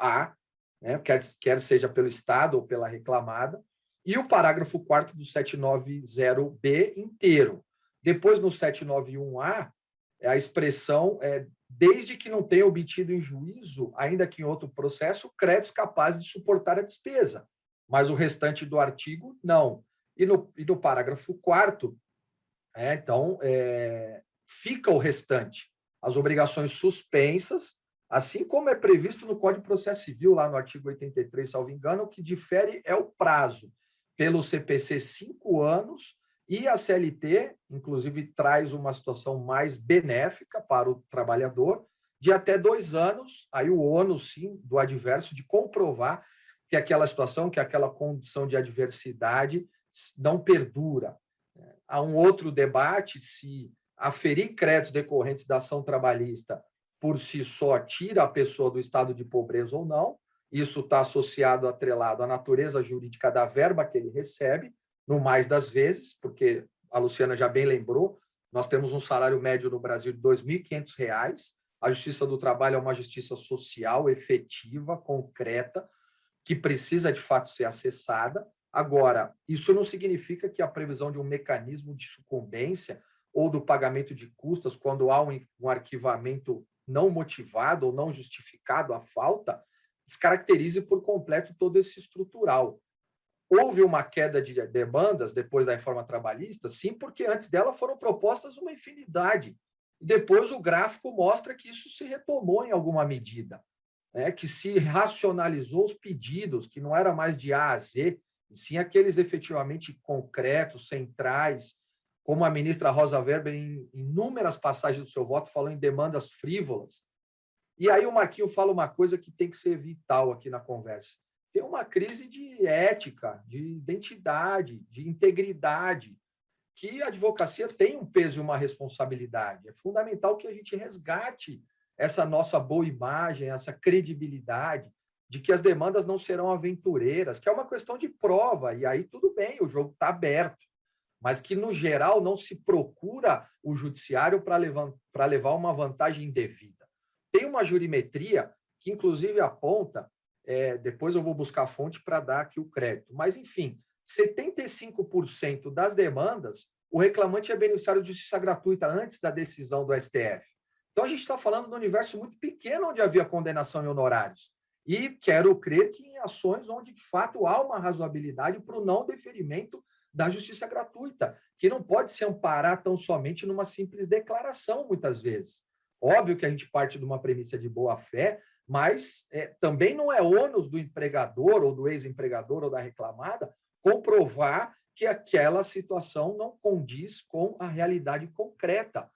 né, quer seja pelo Estado ou pela reclamada, e o parágrafo 4º do 790B inteiro. Depois, no 791A, a expressão desde que não tenha obtido em juízo, ainda que em outro processo, créditos capazes de suportar a despesa. Mas o restante do artigo, não. E no parágrafo 4º, então, fica o restante. As obrigações suspensas, assim como é previsto no Código de Processo Civil, lá no artigo 83, salvo engano, o que difere é o prazo. Pelo CPC, 5 anos, e a CLT, inclusive, traz uma situação mais benéfica para o trabalhador, de até 2 anos, aí o ônus, sim, do adverso, de comprovar que aquela situação, que aquela condição de adversidade não perdura. Há um outro debate se aferir créditos decorrentes da ação trabalhista por si só tira a pessoa do estado de pobreza ou não. Isso está associado, atrelado à natureza jurídica da verba que ele recebe, no mais das vezes, porque a Luciana já bem lembrou, nós temos um salário médio no Brasil de R$ 2.500, a Justiça do Trabalho é uma justiça social, efetiva, concreta, que precisa, de fato, ser acessada. Agora, isso não significa que a previsão de um mecanismo de sucumbência ou do pagamento de custas, quando há um arquivamento não motivado ou não justificado a falta, descaracterize por completo todo esse estrutural. Houve uma queda de demandas depois da reforma trabalhista? Sim, porque antes dela foram propostas uma infinidade. E depois o gráfico mostra que isso se retomou em alguma medida, né? Que se racionalizou os pedidos, que não era mais de A a Z, e sim aqueles efetivamente concretos, centrais, como a ministra Rosa Weber, em inúmeras passagens do seu voto, falou em demandas frívolas. E aí o Marquinho fala uma coisa que tem que ser vital aqui na conversa. Tem uma crise de ética, de identidade, de integridade, que a advocacia tem um peso e uma responsabilidade. É fundamental que a gente resgate essa nossa boa imagem, essa credibilidade de que as demandas não serão aventureiras, que é uma questão de prova, e aí tudo bem, o jogo está aberto, mas que, no geral, não se procura o judiciário para levar uma vantagem indevida. Tem uma jurimetria que, inclusive, aponta, depois eu vou buscar a fonte para dar aqui o crédito, mas, enfim, 75% das demandas, o reclamante é beneficiário de justiça gratuita antes da decisão do STF. Então, a gente está falando de um universo muito pequeno onde havia condenação em honorários. E quero crer que em ações onde, de fato, há uma razoabilidade para o não deferimento da justiça gratuita, que não pode se amparar tão somente numa simples declaração, muitas vezes. Óbvio que a gente parte de uma premissa de boa-fé, mas também não é ônus do empregador ou do ex-empregador ou da reclamada comprovar que aquela situação não condiz com a realidade concreta,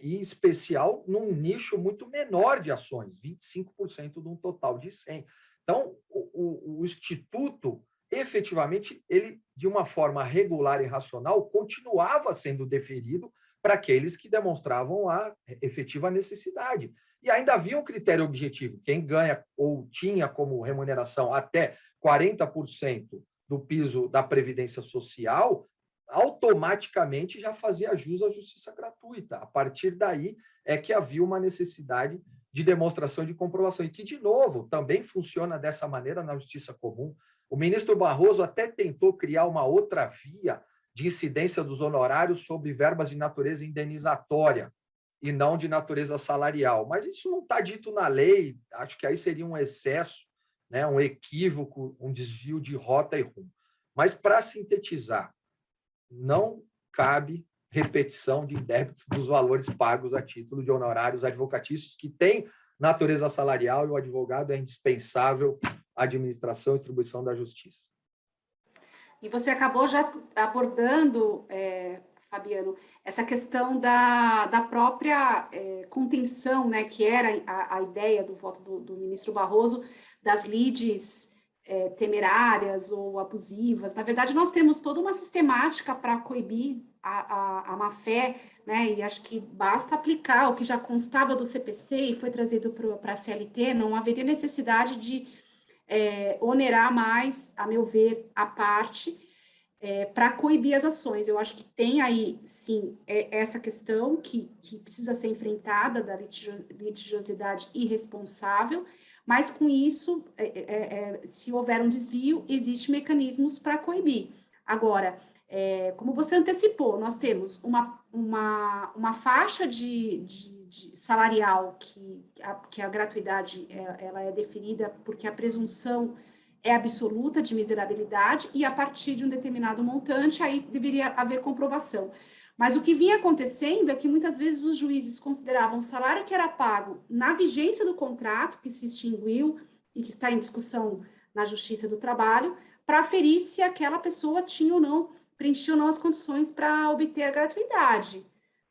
e em especial num nicho muito menor de ações, 25% de um total de 100. Então, o Instituto, efetivamente, ele, de uma forma regular e racional, continuava sendo deferido para aqueles que demonstravam a efetiva necessidade. E ainda havia um critério objetivo: quem ganha ou tinha como remuneração até 40% do piso da Previdência Social, automaticamente já fazia jus à justiça gratuita. A partir daí é que havia uma necessidade de demonstração de comprovação, e que, de novo, também funciona dessa maneira na justiça comum. O ministro Barroso até tentou criar uma outra via de incidência dos honorários sobre verbas de natureza indenizatória e não de natureza salarial, mas isso não está dito na lei. Acho que aí seria um excesso, né, um equívoco, um desvio de rota e rumo. Mas, para sintetizar, não cabe repetição de débitos dos valores pagos a título de honorários advocatícios que têm natureza salarial, e o advogado é indispensável à administração e distribuição da justiça. E você acabou já abordando, Fabiano, essa questão da própria contenção, né, que era a ideia do voto do ministro Barroso, das lides temerárias ou abusivas. Na verdade, nós temos toda uma sistemática para coibir a má-fé, né? E acho que basta aplicar o que já constava do CPC e foi trazido para a CLT, não haveria necessidade de onerar mais, a meu ver, a parte para coibir as ações. Eu acho que tem aí, sim, essa questão que precisa ser enfrentada da litigiosidade irresponsável, mas com isso, se houver um desvio, existem mecanismos para coibir. Agora, como você antecipou, nós temos uma faixa de salarial que a gratuidade ela é deferida porque a presunção é absoluta de miserabilidade, e a partir de um determinado montante, aí deveria haver comprovação. Mas o que vinha acontecendo é que muitas vezes os juízes consideravam o salário que era pago na vigência do contrato, que se extinguiu e que está em discussão na Justiça do Trabalho, para aferir se aquela pessoa tinha ou não, preenchia ou não as condições para obter a gratuidade.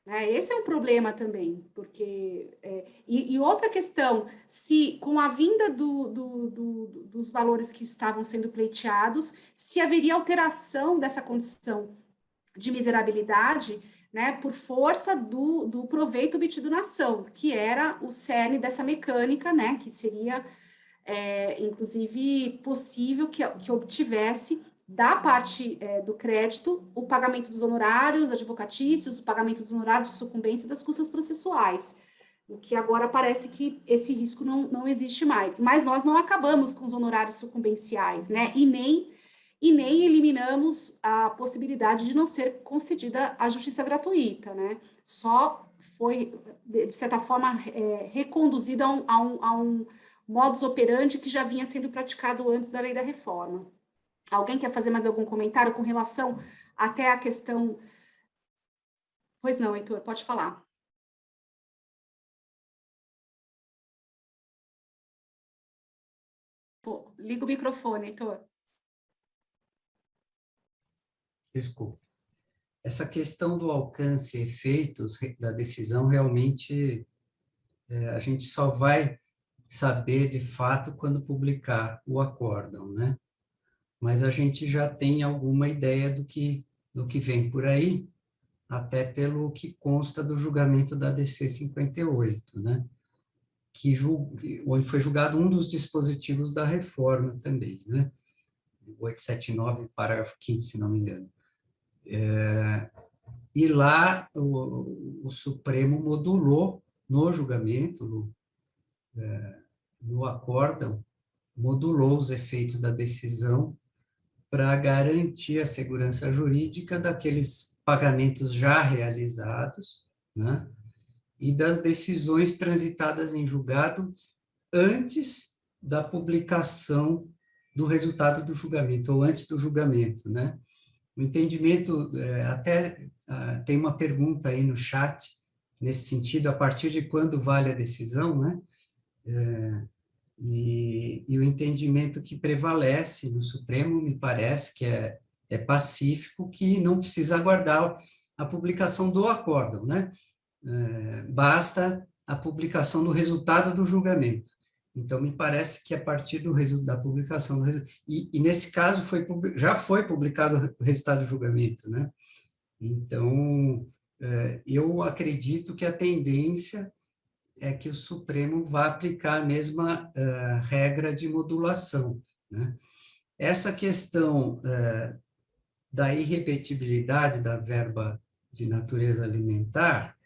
Esse é um problema também, porque... E outra questão, se com a vinda dos valores que estavam sendo pleiteados, se haveria alteração dessa condição de miserabilidade, né, por força do proveito obtido na ação, que era o cerne dessa mecânica, né, que seria, inclusive, possível que obtivesse da parte do crédito o pagamento dos honorários advocatícios, o pagamento dos honorários de sucumbência e das custas processuais, o que agora parece que esse risco não existe mais. Mas nós não acabamos com os honorários sucumbenciais, né, e nem eliminamos a possibilidade de não ser concedida a justiça gratuita, né? Só foi, de certa forma, reconduzido a um modus operandi que já vinha sendo praticado antes da lei da reforma. Alguém quer fazer mais algum comentário com relação até à questão... Pois não, Heitor, pode falar. Pô, liga o microfone, Heitor. Desculpa. Essa questão do alcance e efeitos da decisão, realmente, a gente só vai saber, de fato, quando publicar o acórdão, né? Mas a gente já tem alguma ideia do que vem por aí, até pelo que consta do julgamento da DC 58, né? Onde foi julgado um dos dispositivos da reforma também, né? 879, parágrafo 5º, se não me engano. E lá o Supremo modulou no julgamento, no acórdão, modulou os efeitos da decisão para garantir a segurança jurídica daqueles pagamentos já realizados, né? E das decisões transitadas em julgado antes da publicação do resultado do julgamento, ou antes do julgamento, né? O entendimento, até tem uma pergunta aí no chat, nesse sentido, a partir de quando vale a decisão, né? E o entendimento que prevalece no Supremo, me parece que é pacífico, que não precisa aguardar a publicação do acórdão, né? Basta a publicação do resultado do julgamento. Então, me parece que a partir da publicação do resultado... E nesse caso, já foi publicado o resultado do julgamento, né? Então, eu acredito que a tendência é que o Supremo vá aplicar a mesma regra de modulação, né? Essa questão da irrepetibilidade da verba de natureza alimentar,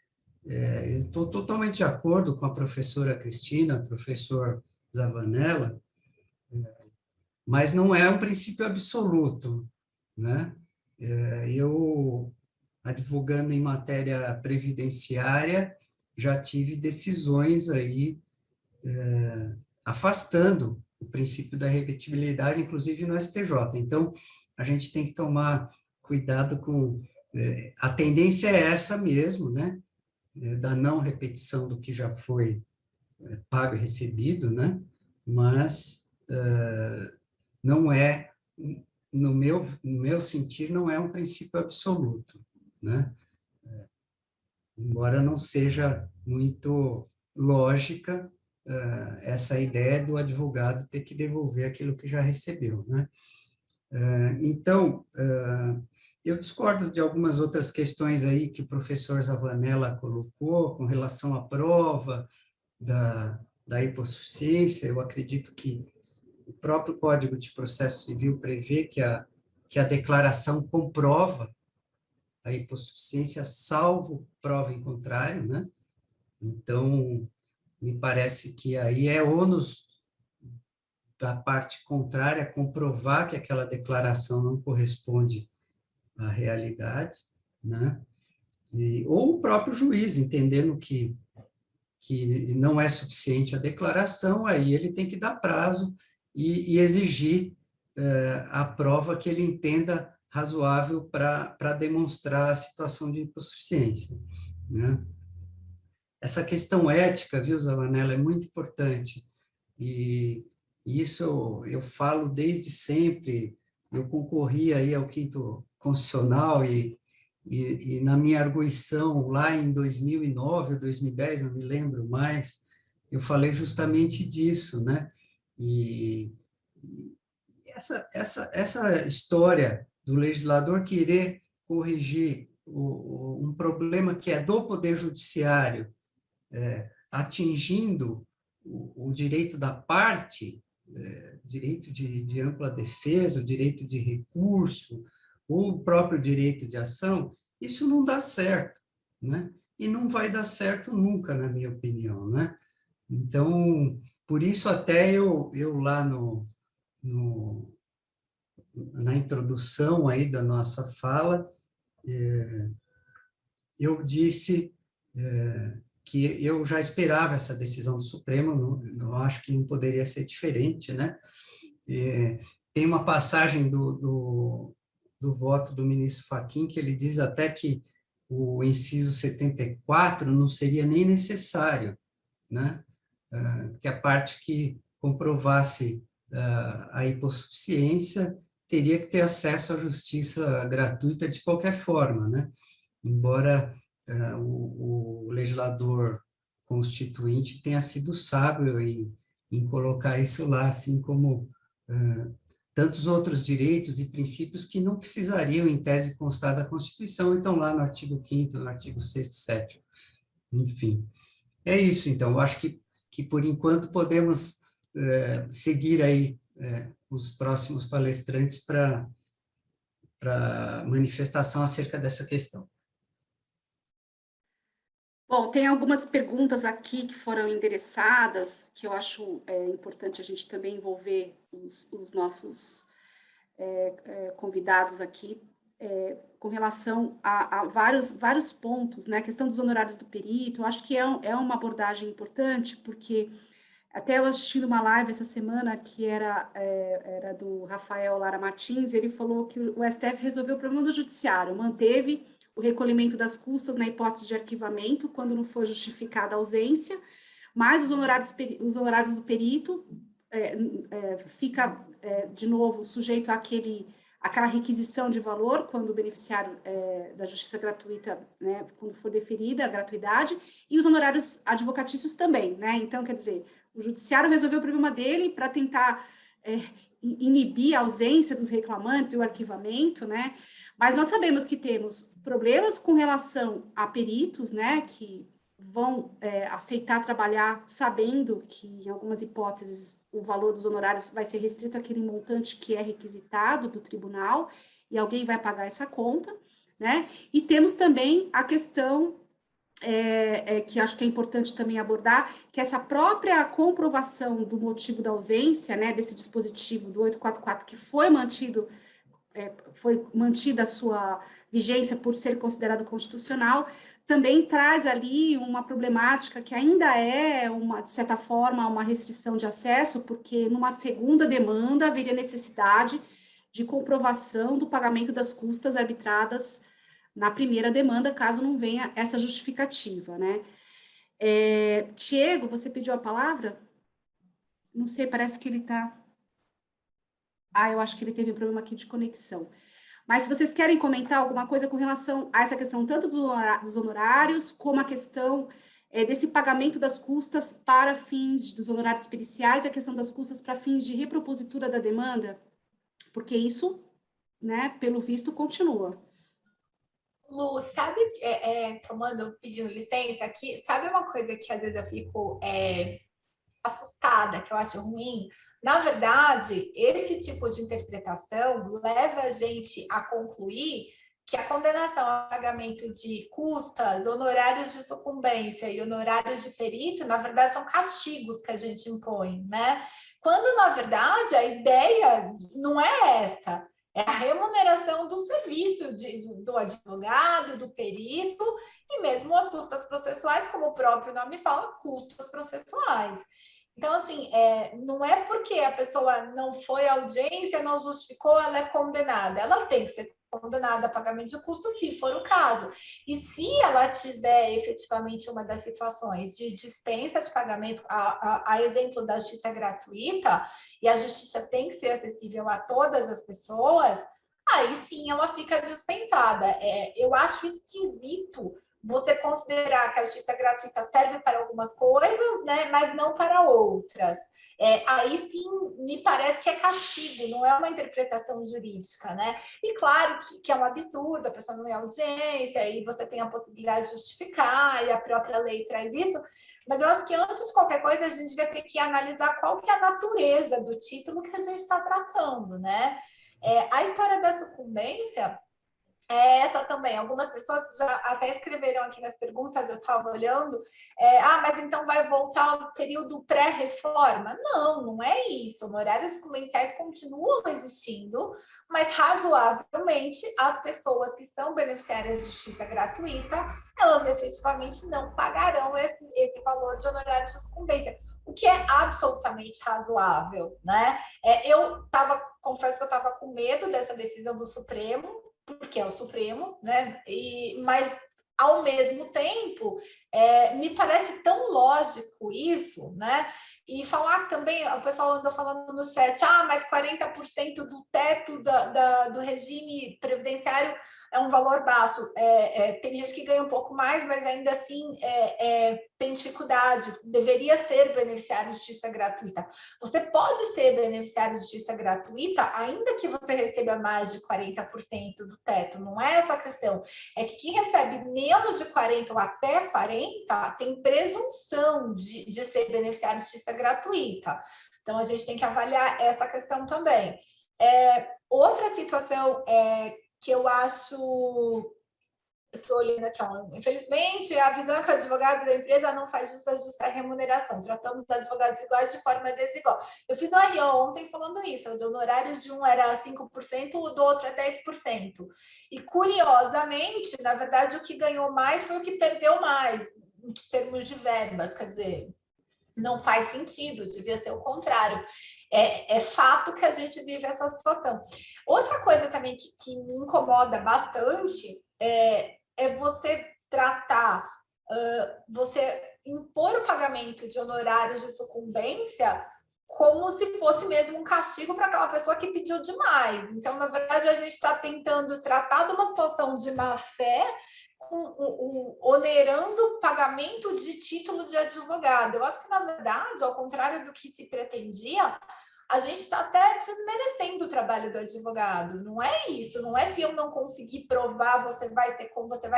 eu estou totalmente de acordo com a professora Cristina, professor Zavanella, mas não é um princípio absoluto, né? Eu, advogando em matéria previdenciária, já tive decisões aí afastando o princípio da repetibilidade, inclusive no STJ. Então, a gente tem que tomar cuidado com... a tendência é essa mesmo, né? Da não repetição do que já foi pago e recebido, né? Mas não é, no meu sentir, não é um princípio absoluto, né? Embora não seja muito lógica essa ideia do advogado ter que devolver aquilo que já recebeu, né? Então, eu discordo de algumas outras questões aí que o professor Zavanella colocou com relação à prova da hipossuficiência. Eu acredito que o próprio Código de Processo Civil prevê que a declaração comprova a hipossuficiência, salvo prova em contrário, né? Então, me parece que aí é ônus da parte contrária comprovar que aquela declaração não corresponde à realidade, né? Ou o próprio juiz, entendendo que não é suficiente a declaração, aí ele tem que dar prazo e exigir a prova que ele entenda razoável para demonstrar a situação de hipossuficiência, né? Essa questão ética, viu, Zavanella, é muito importante, e isso eu falo desde sempre. Eu concorri aí ao 5º Constitucional e na minha arguição lá em 2009 ou 2010, não me lembro mais, eu falei justamente disso, né? E essa história do legislador querer corrigir um problema que é do Poder Judiciário, atingindo o direito da parte, direito de ampla defesa, o direito de recurso, ou o próprio direito de ação, isso não dá certo, né? E não vai dar certo nunca, na minha opinião, né? Então, por isso até eu lá na introdução aí da nossa fala, eu disse que eu já esperava essa decisão do Supremo, não acho que não poderia ser diferente, né? Tem uma passagem do voto do ministro Fachin que ele diz até que o inciso 74 não seria nem necessário, né? Que a parte que comprovasse a hipossuficiência teria que ter acesso à justiça gratuita de qualquer forma, né? Embora o legislador constituinte tenha sido sábio em colocar isso lá, assim como tantos outros direitos e princípios que não precisariam, em tese, constar da Constituição, e estão lá no artigo 5º, no artigo 6º, 7º, enfim. É isso, então, eu acho que por enquanto podemos seguir aí os próximos palestrantes para manifestação acerca dessa questão. Bom, tem algumas perguntas aqui que foram endereçadas, que eu acho importante a gente também envolver os nossos convidados aqui, com relação a vários pontos, né? A questão dos honorários do perito, eu acho que é uma abordagem importante, porque até eu assistindo uma live essa semana, que era do Rafael Lara Martins, ele falou que o STF resolveu o problema do judiciário, manteve o recolhimento das custas na hipótese de arquivamento, quando não for justificada a ausência, mas os honorários do perito fica, de novo, sujeito àquela requisição de valor, quando o beneficiário da justiça gratuita, né, quando for deferida a gratuidade, e os honorários advocatícios também, né? Então, quer dizer, o judiciário resolveu o problema dele para tentar inibir a ausência dos reclamantes e o arquivamento, né? Mas nós sabemos que temos problemas com relação a peritos, né, que vão aceitar trabalhar sabendo que, em algumas hipóteses, o valor dos honorários vai ser restrito àquele montante que é requisitado do tribunal, e alguém vai pagar essa conta, né? E temos também a questão que acho que é importante também abordar, que essa própria comprovação do motivo da ausência, né, desse dispositivo do 844, que foi mantida a sua vigência por ser considerado constitucional, também traz ali uma problemática que ainda é, de certa forma, uma restrição de acesso, porque numa segunda demanda haveria necessidade de comprovação do pagamento das custas arbitradas na primeira demanda, caso não venha essa justificativa, né? Tiago, você pediu a palavra? Não sei, parece que ele está... eu acho que ele teve um problema aqui de conexão. Mas se vocês querem comentar alguma coisa com relação a essa questão, tanto dos honorários, como a questão desse pagamento das custas para fins dos honorários periciais, e a questão das custas para fins de repropositura da demanda, porque isso, né, pelo visto, continua. Lu, sabe, pedindo licença aqui, sabe uma coisa que às vezes eu fico assustada, que eu acho ruim? Na verdade, esse tipo de interpretação leva a gente a concluir que a condenação ao pagamento de custas, honorários de sucumbência e honorários de perito, na verdade, são castigos que a gente impõe, né? Quando, na verdade, a ideia não é essa. É a remuneração do serviço do advogado, do perito, e mesmo as custas processuais, como o próprio nome fala, custas processuais. Então, assim, não é porque a pessoa não foi à audiência, não justificou, ela é condenada. Ela tem que ser condenada a pagamento de custos, se for o caso. E se ela tiver efetivamente uma das situações de dispensa de pagamento, a exemplo da justiça gratuita, e a justiça tem que ser acessível a todas as pessoas, aí sim ela fica dispensada. Eu acho esquisito você considerar que a justiça gratuita serve para algumas coisas, né, mas não para outras. Aí sim, me parece que é castigo, não é uma interpretação jurídica, né? E claro que é um absurdo, a pessoa não é audiência, e você tem a possibilidade de justificar, e a própria lei traz isso, mas eu acho que antes de qualquer coisa, a gente vai ter que analisar qual que é a natureza do título que a gente está tratando, né? A história da sucumbência, Essa também. Algumas pessoas já até escreveram aqui nas perguntas, eu estava olhando, mas então vai voltar ao período pré-reforma? Não, não é isso. Honorários sucumbenciais continuam existindo, mas razoavelmente as pessoas que são beneficiárias de justiça gratuita, elas efetivamente não pagarão esse valor de honorário de sucumbência, o que é absolutamente razoável, né? Confesso que eu estava com medo dessa decisão do Supremo, porque é o Supremo, né? Mas, ao mesmo tempo, me parece tão lógico isso, né? E falar também, o pessoal andou falando no chat, mas 40% do teto do regime previdenciário é um valor baixo. Tem gente que ganha um pouco mais, mas ainda assim tem dificuldade. Deveria ser beneficiário de justiça gratuita. Você pode ser beneficiário de justiça gratuita, ainda que você receba mais de 40% do teto. Não é essa a questão. É que quem recebe menos de 40% ou até 40% tem presunção de ser beneficiário de justiça gratuita. Então, a gente tem que avaliar essa questão também. Outra situação que eu acho, eu estou olhando aqui, infelizmente, a visão que o advogado da empresa não faz justa remuneração. Tratamos os advogados iguais de forma desigual. Eu fiz uma reunião ontem falando isso, o honorários de um era 5%, o do outro é 10%. E, curiosamente, na verdade, o que ganhou mais foi o que perdeu mais, em termos de verbas, quer dizer, não faz sentido, devia ser o contrário. É fato que a gente vive essa situação. Outra coisa também que me incomoda bastante é você tratar, você impor o pagamento de honorários de sucumbência como se fosse mesmo um castigo para aquela pessoa que pediu demais. Então, na verdade, a gente está tentando tratar de uma situação de má-fé, onerando o pagamento de título de advogado. Eu acho que, na verdade, ao contrário do que se pretendia, a gente está até desmerecendo o trabalho do advogado. Não é isso, não é se eu não conseguir provar, você vai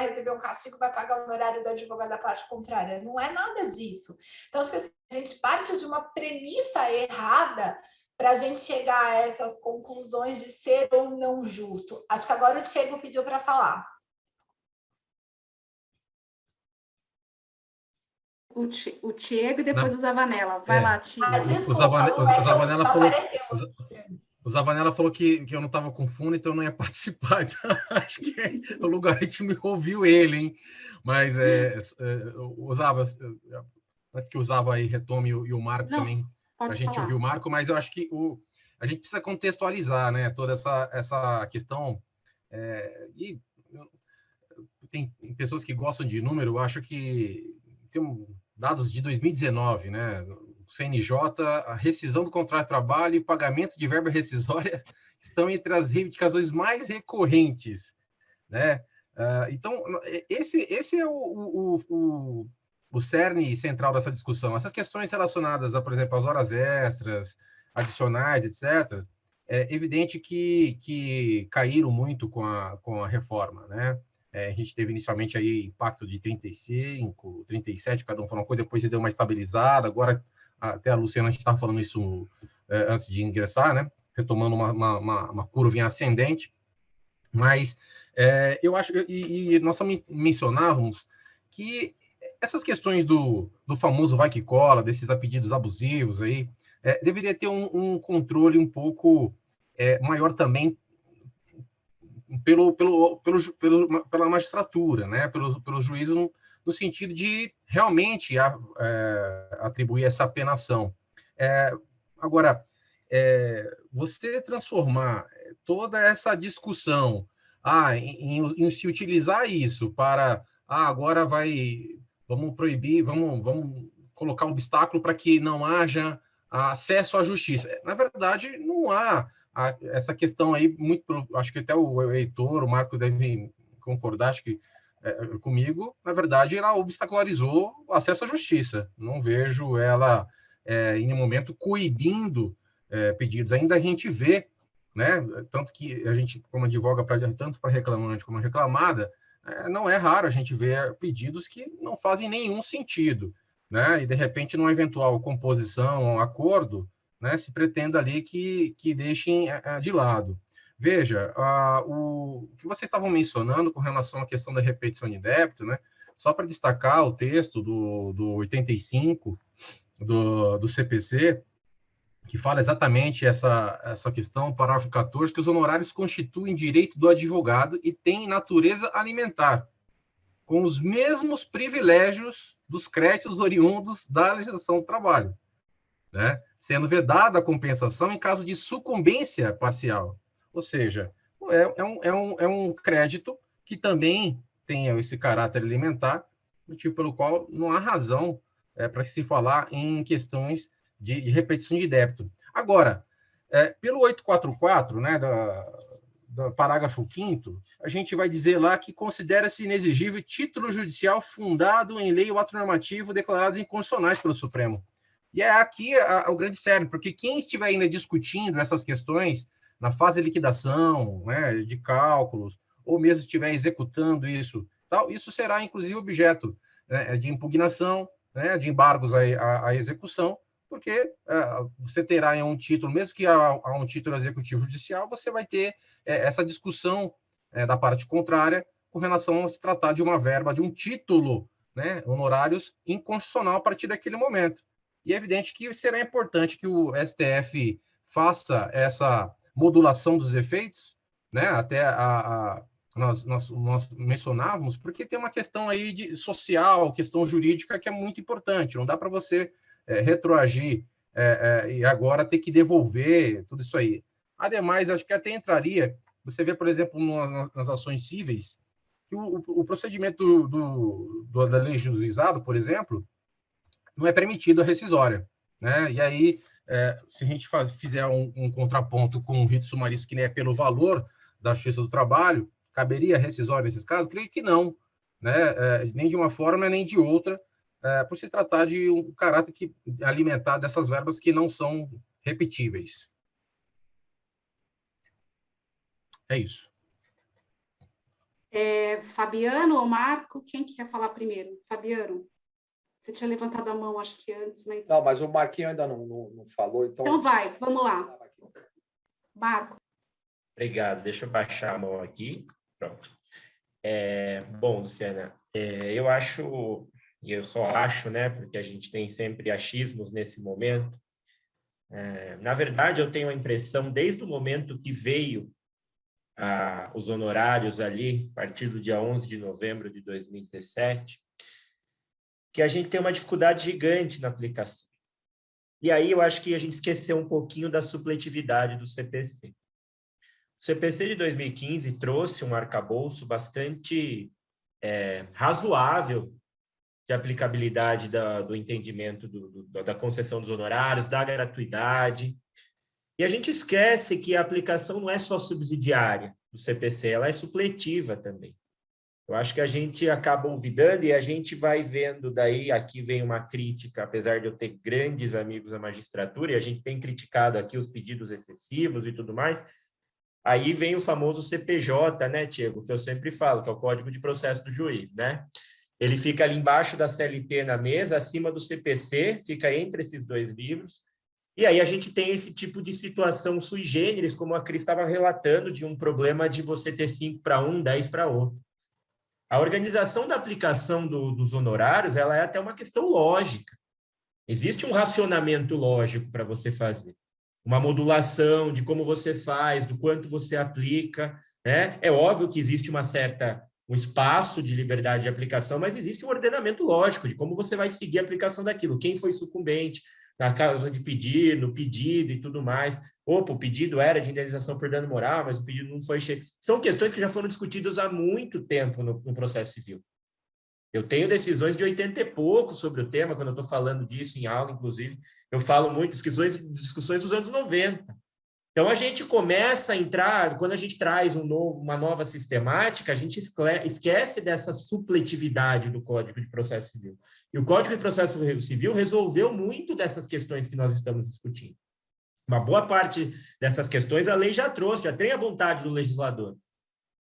receber um castigo, vai pagar o honorário do advogado da parte contrária. Não é nada disso. Então, acho que a gente parte de uma premissa errada para a gente chegar a essas conclusões de ser ou não justo. Acho que agora o Diego pediu para falar. O Diego e depois o Zavanella. Vai lá, Diego. O Zavanella falou que eu não estava com fone, então eu não ia participar. Então, acho que o Lugarete me ouviu ele, hein? Mas usava, antes que usava aí, retome e o Marco também, para a gente ouvir o Marco, mas eu acho que a gente precisa contextualizar, né, toda essa questão. E tem pessoas que gostam de número, eu acho que tem dados de 2019, né? O CNJ, a rescisão do contrato de trabalho e pagamento de verba rescisória estão entre as reivindicações mais recorrentes, né? Então, esse é o cerne central dessa discussão. Essas questões relacionadas, por exemplo, às horas extras, adicionais, etc., é evidente que caíram muito com a reforma, né? A gente teve inicialmente aí impacto de 35, 37, cada um falou uma coisa, depois deu uma estabilizada. Agora, até a Luciana, a gente estava falando isso antes de ingressar, né? Retomando uma curva em ascendente. Mas eu acho, e nós mencionávamos que essas questões do famoso vai que cola, desses pedidos abusivos aí, deveria ter um controle um pouco maior também pela magistratura, né? pelo juízo, no sentido de realmente atribuir essa apenação. Agora, você transformar toda essa discussão em se utilizar isso para agora vamos proibir, vamos colocar um obstáculo para que não haja acesso à justiça. Na verdade, não há essa questão aí, acho que até o Heitor, o Marco devem concordar, acho que comigo, na verdade, ela obstacularizou o acesso à justiça. Não vejo ela, em nenhum momento, coibindo pedidos. Ainda a gente vê, né, tanto que a gente, como advoga, tanto para reclamante como reclamada, não é raro a gente ver pedidos que não fazem nenhum sentido, né, e de repente, numa eventual composição, um acordo, né, se pretenda ali que deixem de lado. Veja, o que vocês estavam mencionando com relação à questão da repetição de débito, né? Só para destacar o texto do 85 do CPC, que fala exatamente essa questão, parágrafo 14, que os honorários constituem direito do advogado e têm natureza alimentar, com os mesmos privilégios dos créditos oriundos da legislação do trabalho, né? Sendo vedada a compensação em caso de sucumbência parcial. Ou seja, é um crédito que também tem esse caráter alimentar, motivo pelo qual não há razão para se falar em questões de repetição de débito. Agora, pelo 844, né, do parágrafo 5º, a gente vai dizer lá que considera-se inexigível título judicial fundado em lei ou ato normativo declarados inconstitucionais pelo Supremo. E é aqui o grande cerne, porque quem estiver ainda discutindo essas questões na fase de liquidação, né, de cálculos, ou mesmo estiver executando isso, tal, isso será, inclusive, objeto, né, de impugnação, né, de embargos à execução, porque você terá em um título, mesmo que há um título executivo judicial, você vai ter essa discussão da parte contrária com relação a se tratar de uma verba, de um título, né, honorários inconstitucional a partir daquele momento. E é evidente que será importante que o STF faça essa modulação dos efeitos, né? Até nós mencionávamos, porque tem uma questão aí social, questão jurídica que é muito importante. Não dá para você retroagir e agora ter que devolver tudo isso aí. Ademais, acho que até entraria, você vê, por exemplo, nas ações cíveis, que o procedimento da lei juizado, por exemplo, não é permitido a rescisória, né? E aí, se a gente fizer um contraponto com o rito sumarício que nem é pelo valor da Justiça do Trabalho, caberia rescisória nesses casos? Creio que não, né? Nem de uma forma nem de outra, por se tratar de um caráter que alimentar dessas verbas que não são repetíveis. É isso. Fabiano ou Marco, quem que quer falar primeiro? Fabiano? Você tinha levantado a mão, acho que antes, mas... Não, mas o Marquinho ainda não falou, então... Então vai, vamos lá. Marco. Obrigado. Deixa eu baixar a mão aqui. Pronto. Bom, Luciana, eu acho, e eu só acho, né, porque a gente tem sempre achismos nesse momento. Na verdade, eu tenho a impressão, desde o momento que veio os honorários ali, a partir do dia 11 de novembro de 2017, que a gente tem uma dificuldade gigante na aplicação. E aí eu acho que a gente esqueceu um pouquinho da supletividade do CPC. O CPC de 2015 trouxe um arcabouço bastante razoável de aplicabilidade do entendimento da concessão dos honorários, da gratuidade. E a gente esquece que a aplicação não é só subsidiária do CPC, ela é supletiva também. Eu acho que a gente acaba olvidando e a gente vai vendo daí, aqui vem uma crítica, apesar de eu ter grandes amigos da magistratura, e a gente tem criticado aqui os pedidos excessivos e tudo mais, aí vem o famoso CPJ, né, Tiago, que eu sempre falo, que é o Código de Processo do Juiz, né? Ele fica ali embaixo da CLT na mesa, acima do CPC, fica entre esses dois livros, e aí a gente tem esse tipo de situação sui generis, como a Cris estava relatando, de um problema de você ter 5 para um, 10 para outro. A organização da aplicação dos honorários, ela é até uma questão lógica. Existe um racionamento lógico para você fazer. Uma modulação de como você faz, do quanto você aplica, né? É óbvio que existe um espaço de liberdade de aplicação, mas existe um ordenamento lógico de como você vai seguir a aplicação daquilo. Quem foi sucumbente na causa de pedido, no pedido e tudo mais. Opa, o pedido era de indenização por dano moral, mas o pedido não foi cheio. São questões que já foram discutidas há muito tempo no processo civil. Eu tenho decisões de 80 e pouco sobre o tema, quando eu estou falando disso em aula, inclusive. Eu falo muito discussões dos anos 90. Então, a gente começa a entrar, quando a gente traz uma nova sistemática, a gente esquece dessa supletividade do Código de Processo Civil. E o Código de Processo Civil resolveu muito dessas questões que nós estamos discutindo. Uma boa parte dessas questões a lei já trouxe, já tem a vontade do legislador.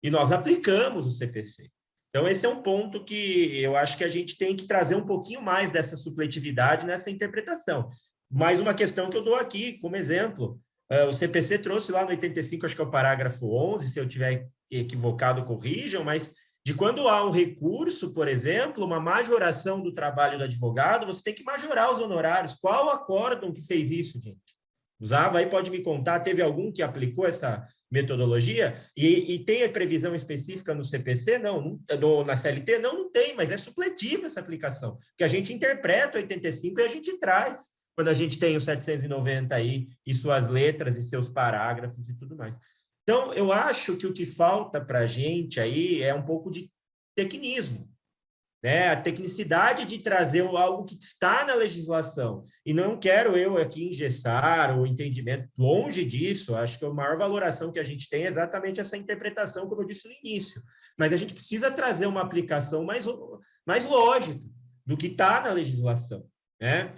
E nós aplicamos o CPC. Então, esse é um ponto que eu acho que a gente tem que trazer um pouquinho mais dessa supletividade nessa interpretação. Mais uma questão que eu dou aqui como exemplo. O CPC trouxe lá no 85, acho que é o parágrafo 11, se eu tiver equivocado, corrijam, mas de quando há um recurso, por exemplo, uma majoração do trabalho do advogado, você tem que majorar os honorários. Qual acórdão que fez isso, gente? Usava aí, pode me contar, teve algum que aplicou essa metodologia? E tem a previsão específica no CPC? Não, na CLT? Não tem, mas é supletiva essa aplicação, porque a gente interpreta o 85 e a gente traz, quando a gente tem o 790 aí, e suas letras e seus parágrafos e tudo mais. Então, eu acho que o que falta para a gente aí é um pouco de tecnismo, né? A tecnicidade de trazer algo que está na legislação. E não quero eu aqui engessar o entendimento, longe disso. Acho que a maior valoração que a gente tem é exatamente essa interpretação, como eu disse no início. Mas a gente precisa trazer uma aplicação mais lógica do que está na legislação, né?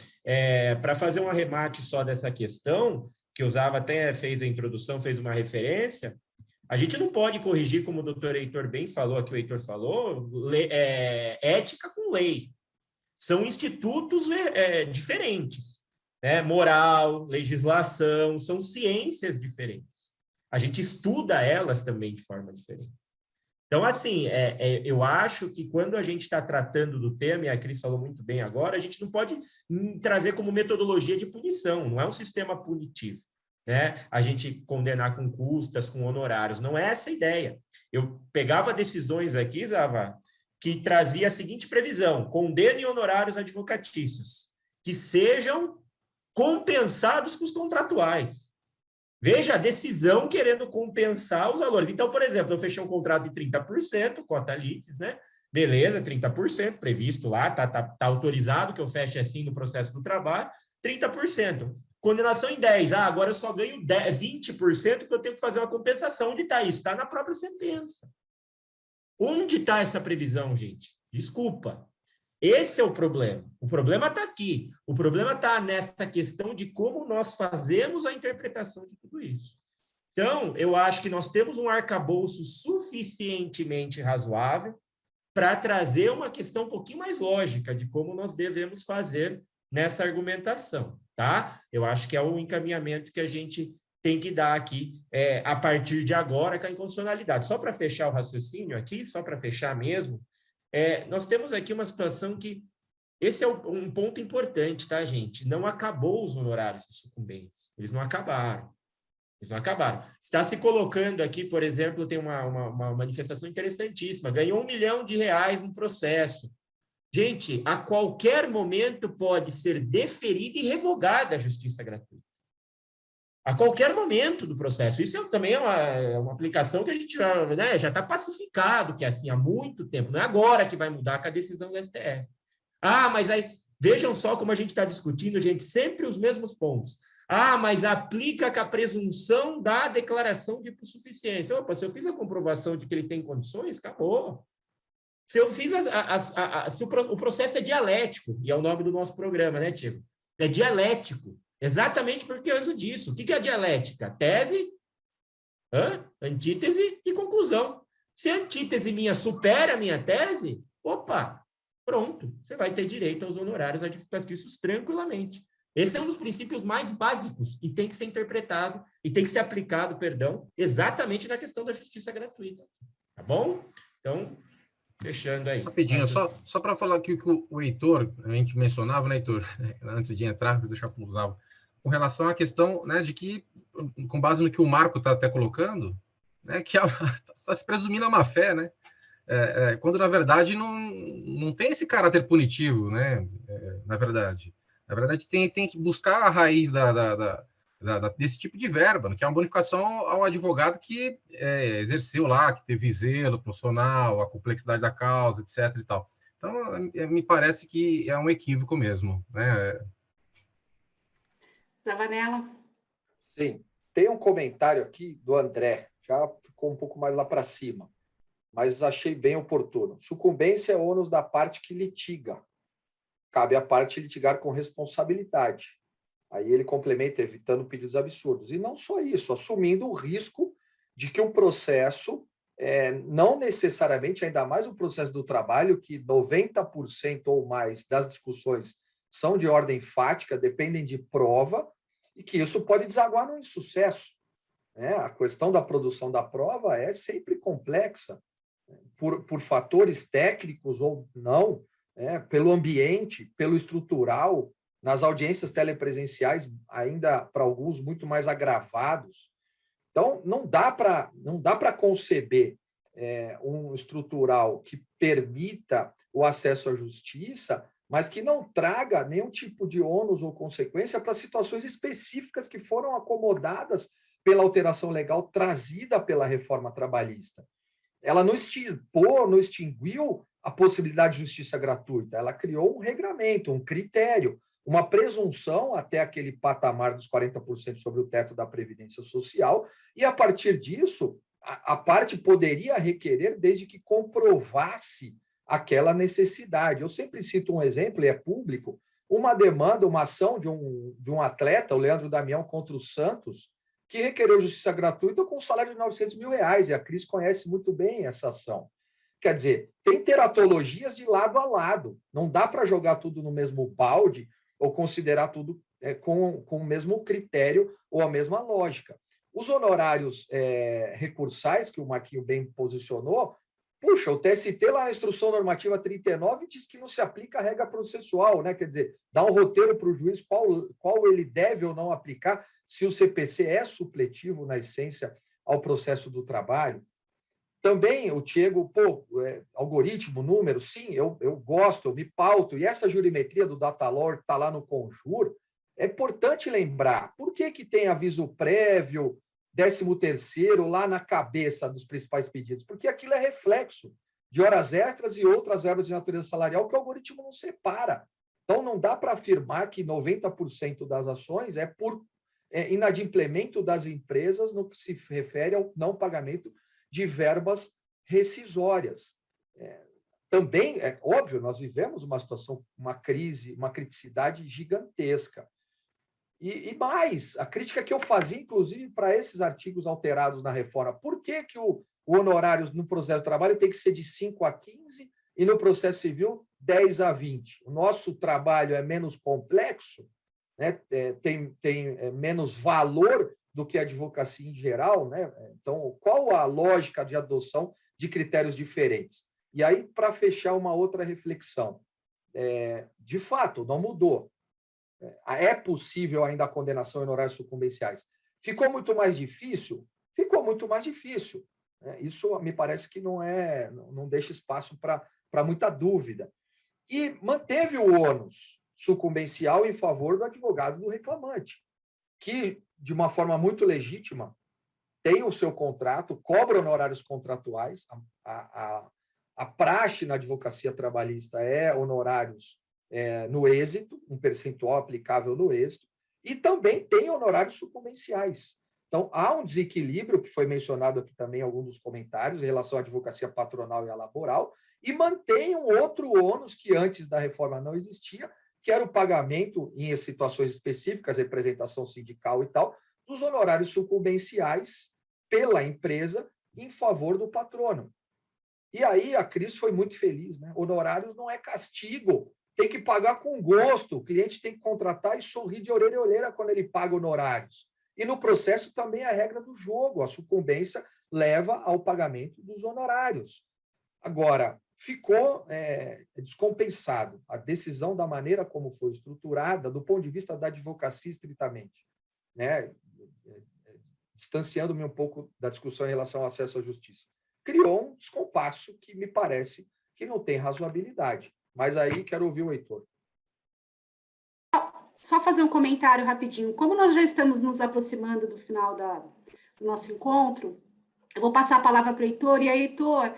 Para fazer um arremate só dessa questão, que o Zava até fez a introdução, fez uma referência, a gente não pode corrigir, como o doutor Heitor bem falou, aqui o Heitor falou, ética com lei. São institutos diferentes, né? Moral, legislação, são ciências diferentes. A gente estuda elas também de forma diferente. Então, assim, eu acho que quando a gente está tratando do tema, e a Cris falou muito bem agora, a gente não pode trazer como metodologia de punição, não é um sistema punitivo, né? A gente condenar com custas, com honorários, não é essa a ideia. Eu pegava decisões aqui, Zava, que trazia a seguinte previsão: condene honorários advocatícios, que sejam compensados com os contratuais. Veja a decisão querendo compensar os valores. Então, por exemplo, eu fechei um contrato de 30%, cota litis, né? Beleza, 30%, previsto lá, tá autorizado que eu feche assim no processo do trabalho, 30%. Condenação em 10%. Agora eu só ganho 20% que eu tenho que fazer uma compensação. Onde está isso? Está na própria sentença. Onde está essa previsão, gente? Desculpa. Esse é o problema. O problema está aqui. O problema está nessa questão de como nós fazemos a interpretação de tudo isso. Então, eu acho que nós temos um arcabouço suficientemente razoável para trazer uma questão um pouquinho mais lógica de como nós devemos fazer nessa argumentação, tá? Eu acho que é o encaminhamento que a gente tem que dar aqui a partir de agora com a inconstitucionalidade. Só para fechar o raciocínio aqui, só para fechar mesmo, nós temos aqui uma situação que esse é um ponto importante, tá, gente? Não acabou os honorários de sucumbência. Eles não acabaram. Eles não acabaram. Está se colocando aqui, por exemplo, tem uma manifestação interessantíssima. Ganhou R$1 milhão no processo. Gente, a qualquer momento pode ser deferida e revogada a justiça gratuita. A qualquer momento do processo. Isso também é uma aplicação que a gente já está pacificado, que é assim há muito tempo. Não é agora que vai mudar com a decisão do STF. Mas aí, vejam só como a gente está discutindo, gente, sempre os mesmos pontos. Mas aplica com a presunção da declaração de hipossuficiência. Opa, se eu fiz a comprovação de que ele tem condições, acabou. Se eu fiz o processo é dialético, e é o nome do nosso programa, né, Tiago? É dialético. Exatamente por causa disso. O que é a dialética? Tese, antítese e conclusão. Se a antítese minha supera a minha tese, opa, pronto, você vai ter direito aos honorários advocatícios tranquilamente. Esse é um dos princípios mais básicos e tem que ser interpretado e tem que ser aplicado, exatamente na questão da justiça gratuita. Tá bom? Então, fechando aí. Rapidinho, só para falar aqui que o Heitor, a gente mencionava, né, Heitor, antes de entrar, vou deixar como usava, com relação à questão, né, de que, com base no que o Marco está até colocando, né, que está se presumindo a má-fé, né, quando, na verdade, não tem esse caráter punitivo, né, na verdade. Na verdade, tem que buscar a raiz desse tipo de verba, que é uma bonificação ao advogado que exerceu lá, que teve zelo profissional, a complexidade da causa, etc. e tal. Então, me parece que é um equívoco mesmo, né? Zavanella? Sim. Tem um comentário aqui do André, já ficou um pouco mais lá para cima, mas achei bem oportuno. Sucumbência é ônus da parte que litiga. Cabe à parte litigar com responsabilidade. Aí ele complementa, evitando pedidos absurdos. E não só isso, assumindo o risco de que o processo, não necessariamente, ainda mais o processo do trabalho, que 90% ou mais das discussões são de ordem fática, dependem de prova, e que isso pode desaguar no insucesso. Né? A questão da produção da prova é sempre complexa, por fatores técnicos ou não, pelo ambiente, pelo estrutural, nas audiências telepresenciais, ainda para alguns muito mais agravados. Então, não dá para conceber um estrutural que permita o acesso à justiça, mas que não traga nenhum tipo de ônus ou consequência para situações específicas que foram acomodadas pela alteração legal trazida pela reforma trabalhista. Ela não extinguiu a possibilidade de justiça gratuita, ela criou um regramento, um critério, uma presunção até aquele patamar dos 40% sobre o teto da Previdência Social, e a partir disso, a parte poderia requerer desde que comprovasse aquela necessidade. Eu sempre cito um exemplo, e é público, uma demanda, uma ação de um atleta, o Leandro Damião, contra o Santos, que requereu justiça gratuita com um salário de R$900 mil, e a Cris conhece muito bem essa ação. Quer dizer, tem teratologias de lado a lado, não dá para jogar tudo no mesmo balde ou considerar tudo com o mesmo critério ou a mesma lógica. Os honorários recursais, que o Marquinho bem posicionou, puxa, o TST lá na Instrução Normativa 39 diz que não se aplica a regra processual, né? Quer dizer, dá um roteiro para o juiz qual ele deve ou não aplicar, se o CPC é supletivo na essência ao processo do trabalho. Também o Diego, algoritmo, número, sim, eu gosto, eu me pauto, e essa jurimetria do Data Law que está lá no Conjur, é importante lembrar, por que tem aviso prévio, 13º, lá na cabeça dos principais pedidos? Porque aquilo é reflexo de horas extras e outras verbas de natureza salarial que o algoritmo não separa. Então, não dá para afirmar que 90% das ações é por inadimplemento das empresas no que se refere ao não pagamento de verbas rescisórias. Também, é óbvio, nós vivemos uma situação, uma crise, uma criticidade gigantesca. E mais, a crítica que eu fazia, inclusive, para esses artigos alterados na reforma, por que o honorário no processo de trabalho tem que ser de 5 a 15 e no processo civil 10 a 20? O nosso trabalho é menos complexo, né? Tem menos valor do que a advocacia em geral, né? Então, qual a lógica de adoção de critérios diferentes? E aí, para fechar uma outra reflexão, de fato, não mudou. É possível ainda a condenação em honorários sucumbenciais. Ficou muito mais difícil? Ficou muito mais difícil. Isso me parece que não deixa espaço para muita dúvida. E manteve o ônus sucumbencial em favor do advogado do reclamante, que, de uma forma muito legítima, tem o seu contrato, cobra honorários contratuais. A praxe na advocacia trabalhista é honorários no êxito, um percentual aplicável no êxito, e também tem honorários sucumbenciais. Então, há um desequilíbrio, que foi mencionado aqui também em alguns dos comentários, em relação à advocacia patronal e à laboral, e mantém um outro ônus que antes da reforma não existia, que era o pagamento, em situações específicas, representação sindical e tal, dos honorários sucumbenciais pela empresa em favor do patrono. E aí a Cris foi muito feliz, né? Honorários não é castigo, tem que pagar com gosto, o cliente tem que contratar e sorrir de orelha a orelha quando ele paga honorários. E no processo também é a regra do jogo, a sucumbência leva ao pagamento dos honorários. Agora, ficou descompensado a decisão da maneira como foi estruturada do ponto de vista da advocacia estritamente, né? Distanciando-me um pouco da discussão em relação ao acesso à justiça. Criou um descompasso que me parece que não tem razoabilidade. Mas aí quero ouvir o Heitor. Só fazer um comentário rapidinho. Como nós já estamos nos aproximando do final do nosso encontro, eu vou passar a palavra para o Heitor. E aí, Heitor,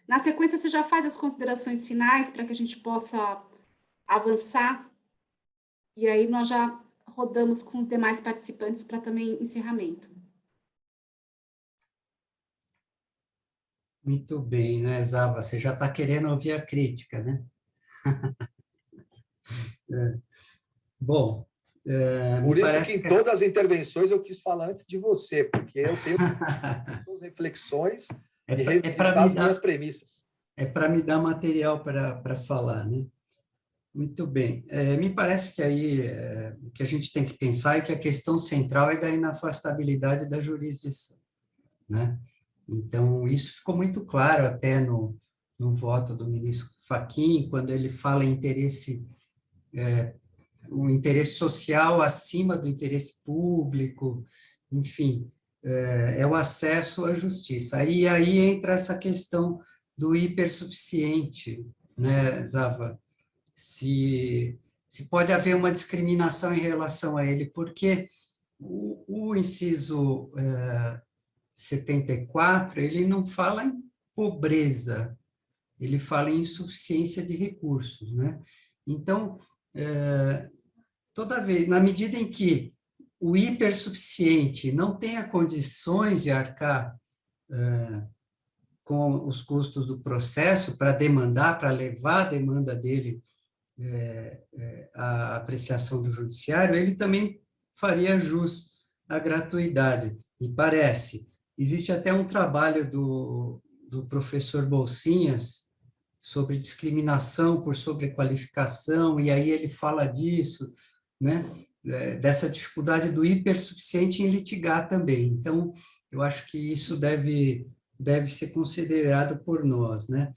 na sequência, você já faz as considerações finais para que a gente possa avançar. E aí nós já rodamos com os demais participantes para também encerramento. Muito bem, né, Zava? Você já está querendo ouvir a crítica, né? Bom, por isso parece que em todas as intervenções eu quis falar antes de você, porque eu tenho suas reflexões e revisitar as minhas premissas. É para me dar material para falar, né? Muito bem. Me parece que aí o que a gente tem que pensar é que a questão central é da inafastabilidade da jurisdição, né? Então, isso ficou muito claro até no voto do ministro Fachin, quando ele fala em o interesse social acima do interesse público, enfim, é o acesso à justiça. Aí entra essa questão do hipersuficiente, né, Zava? Se pode haver uma discriminação em relação a ele, porque o inciso 74, ele não fala em pobreza, ele fala em insuficiência de recursos, né? Então, toda vez, na medida em que o hipersuficiente não tenha condições de arcar com os custos do processo para demandar, para levar a demanda dele à apreciação do judiciário, ele também faria jus à gratuidade, me parece. Existe até um trabalho do professor Bolsinhas sobre discriminação por sobrequalificação, e aí ele fala disso, né? Dessa dificuldade do hipersuficiente em litigar também. Então, eu acho que isso deve ser considerado por nós, né?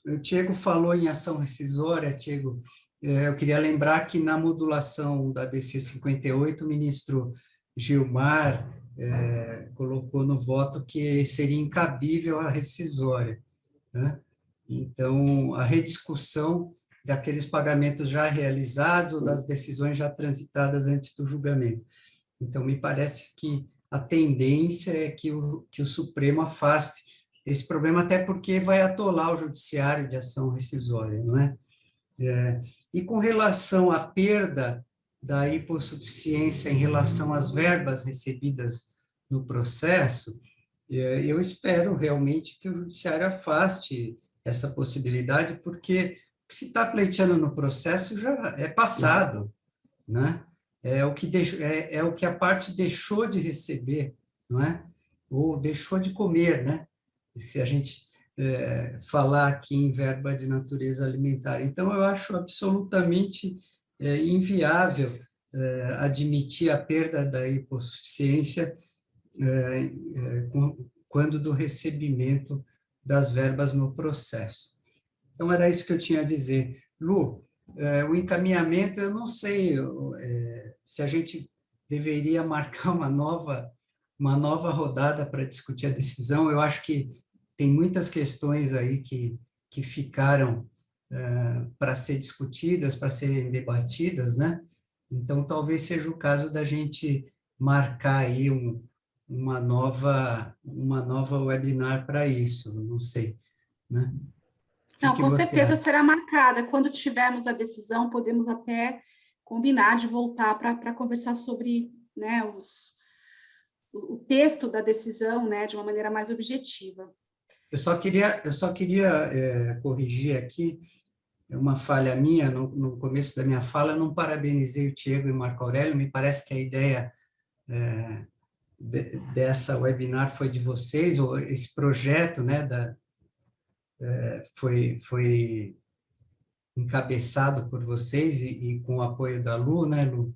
O Diego falou em ação rescisória, Diego, eu queria lembrar que na modulação da DC 58, o ministro Gilmar colocou no voto que seria incabível a rescisória, né? Então, a rediscussão daqueles pagamentos já realizados ou das decisões já transitadas antes do julgamento. Então, me parece que a tendência é que o Supremo afaste esse problema, até porque vai atolar o judiciário de ação rescisória, não é? E com relação à perda da hipossuficiência em relação às verbas recebidas no processo, eu espero realmente que o judiciário afaste essa possibilidade, porque o que se está pleiteando no processo já é passado, né? É o que a parte deixou de receber, não é? Ou deixou de comer, né? Se a gente falar aqui em verba de natureza alimentar. Então, eu acho absolutamente inviável admitir a perda da hipossuficiência quando do recebimento das verbas no processo. Então, era isso que eu tinha a dizer. Lu, o encaminhamento, eu não sei se a gente deveria marcar uma nova rodada para discutir a decisão. Eu acho que tem muitas questões aí que ficaram para ser discutidas, para serem debatidas, né? Então, talvez seja o caso da gente marcar aí uma nova webinar para isso, não sei, né? Não, com certeza acha? será marcada. Quando tivermos a decisão, podemos até combinar de voltar para conversar sobre, né, o texto da decisão, né, de uma maneira mais objetiva. Eu só queria corrigir aqui uma falha minha. No começo da minha fala, eu não parabenizei o Diego e o Marco Aurélio. Me parece que a ideia dessa webinar foi de vocês, ou esse projeto, né, foi encabeçado por vocês e com o apoio da Lu, né, Lu?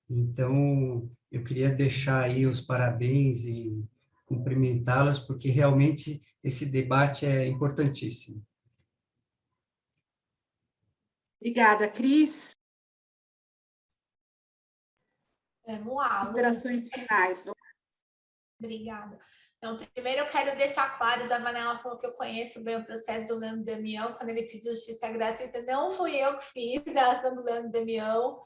Então, eu queria deixar aí os parabéns e cumprimentá-las, porque realmente esse debate é importantíssimo. Obrigada, Cris. Vamos lá. Considerações finais. Obrigada. Então, primeiro eu quero deixar claro, a Vanella falou que eu conheço bem o processo do Leandro Damião, quando ele pediu justiça gratuita, não fui eu que fiz da ação do Leandro Damião.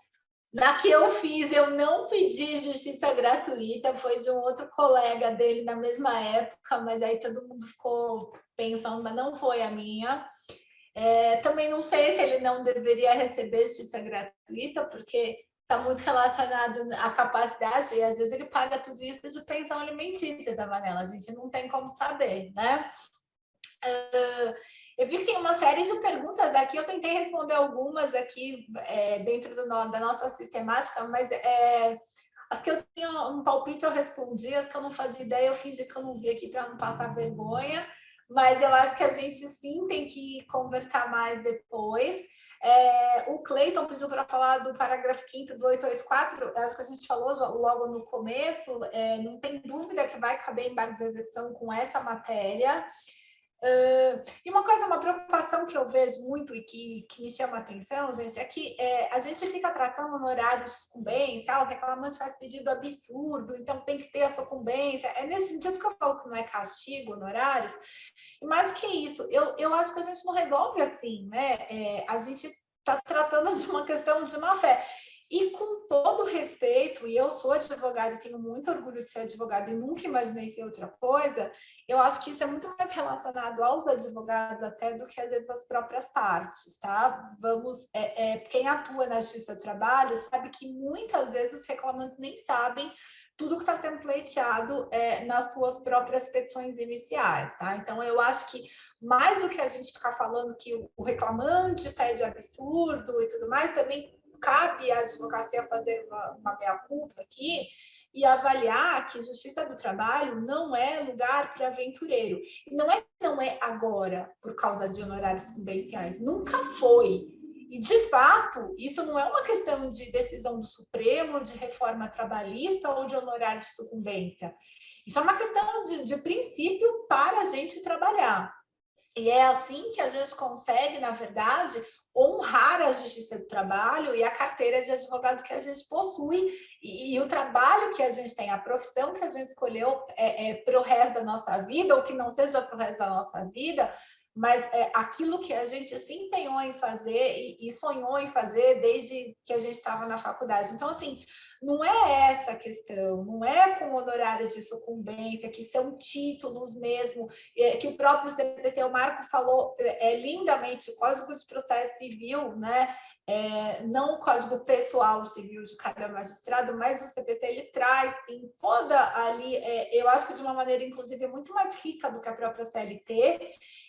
Na que eu fiz, eu não pedi justiça gratuita, foi de um outro colega dele na mesma época, mas aí todo mundo ficou pensando, mas não foi a minha. Também não sei se ele não deveria receber justiça gratuita, porque está muito relacionado à capacidade, e às vezes ele paga tudo isso de pensão alimentícia da Vanella, a gente não tem como saber, né? Eu vi que tem uma série de perguntas aqui, eu tentei responder algumas aqui dentro da nossa sistemática, mas as que eu tinha um palpite eu respondi, as que eu não fazia ideia eu fingi que eu não vi aqui para não passar vergonha, mas eu acho que a gente sim tem que conversar mais depois. O Cleiton pediu para falar do parágrafo 5º do 884, acho que a gente falou logo no começo, não tem dúvida que vai caber embargo de execução com essa matéria. E uma preocupação que eu vejo muito e que me chama a atenção, gente, é que a gente fica tratando honorários de sucumbência, o reclamante faz pedido absurdo, então tem que ter a sucumbência. É nesse sentido que eu falo que não é castigo, honorários. E mais que isso, eu acho que a gente não resolve assim, né? A gente está tratando de uma questão de má-fé. E com todo respeito, e eu sou advogada e tenho muito orgulho de ser advogada e nunca imaginei ser outra coisa, eu acho que isso é muito mais relacionado aos advogados até do que às vezes as próprias partes, tá? Quem atua na Justiça do Trabalho sabe que muitas vezes os reclamantes nem sabem tudo que está sendo pleiteado nas suas próprias petições iniciais, tá? Então, eu acho que mais do que a gente ficar falando que o reclamante pede absurdo e tudo mais, também cabe à advocacia fazer uma meia-culpa aqui e avaliar que Justiça do Trabalho não é lugar para aventureiro. E não é agora, por causa de honorários sucumbenciais. Nunca foi. E, de fato, isso não é uma questão de decisão do Supremo, de reforma trabalhista ou de honorários de sucumbência. Isso é uma questão de princípio para a gente trabalhar. E é assim que a gente consegue, na verdade, honrar a Justiça do Trabalho e a carteira de advogado que a gente possui e o trabalho que a gente tem, a profissão que a gente escolheu para o resto da nossa vida, ou que não seja para o resto da nossa vida, mas aquilo que a gente se empenhou em fazer e sonhou em fazer desde que a gente estava na faculdade. Então, assim, não é essa a questão, não é com honorário de sucumbência, que são títulos mesmo, que o próprio CPC, o Marco falou lindamente, o Código de Processo Civil, né? Não o Código Pessoal Civil de cada magistrado, mas o CPC, ele traz, sim, toda ali, eu acho que de uma maneira, inclusive, muito mais rica do que a própria CLT,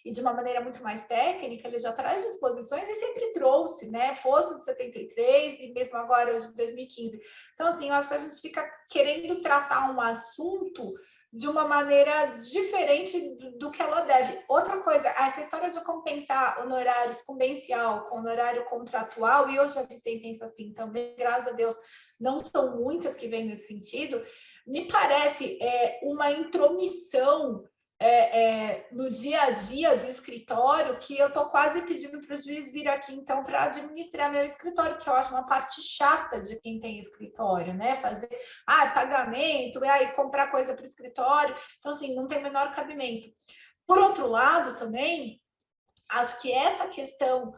e de uma maneira muito mais técnica, ele já traz disposições e sempre trouxe, né? Fosse o de 73 e mesmo agora o de 2015. Então, assim, eu acho que a gente fica querendo tratar um assunto de uma maneira diferente do que ela deve. Outra coisa, essa história de compensar honorário sucumbencial com honorário contratual, e eu já vi sentença assim também, graças a Deus, não são muitas que vêm nesse sentido, me parece uma intromissão no dia a dia do escritório, que eu estou quase pedindo para o juiz vir aqui, então, para administrar meu escritório, que eu acho uma parte chata de quem tem escritório, né? Fazer pagamento, comprar coisa para o escritório. Então, assim, não tem o menor cabimento. Por outro lado, também, acho que essa questão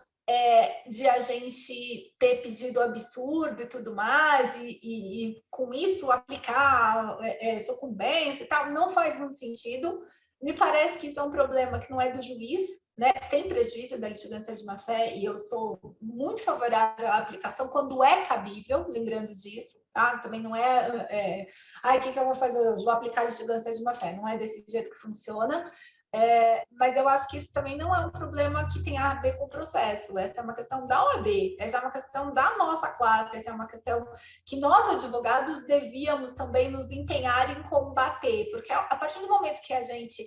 de a gente ter pedido absurdo e tudo mais, e com isso aplicar sucumbência e tal, não faz muito sentido. Me parece que isso é um problema que não é do juiz, né? Sem prejuízo da litigância de má-fé, e eu sou muito favorável à aplicação quando é cabível, lembrando disso, tá? Também não o que eu vou fazer hoje? Vou aplicar a litigância de má-fé, não é desse jeito que funciona. Mas eu acho que isso também não é um problema que tem a ver com o processo. Essa é uma questão da OAB, essa é uma questão da nossa classe, essa é uma questão que nós, advogados, devíamos também nos empenhar em combater, porque a partir do momento que a gente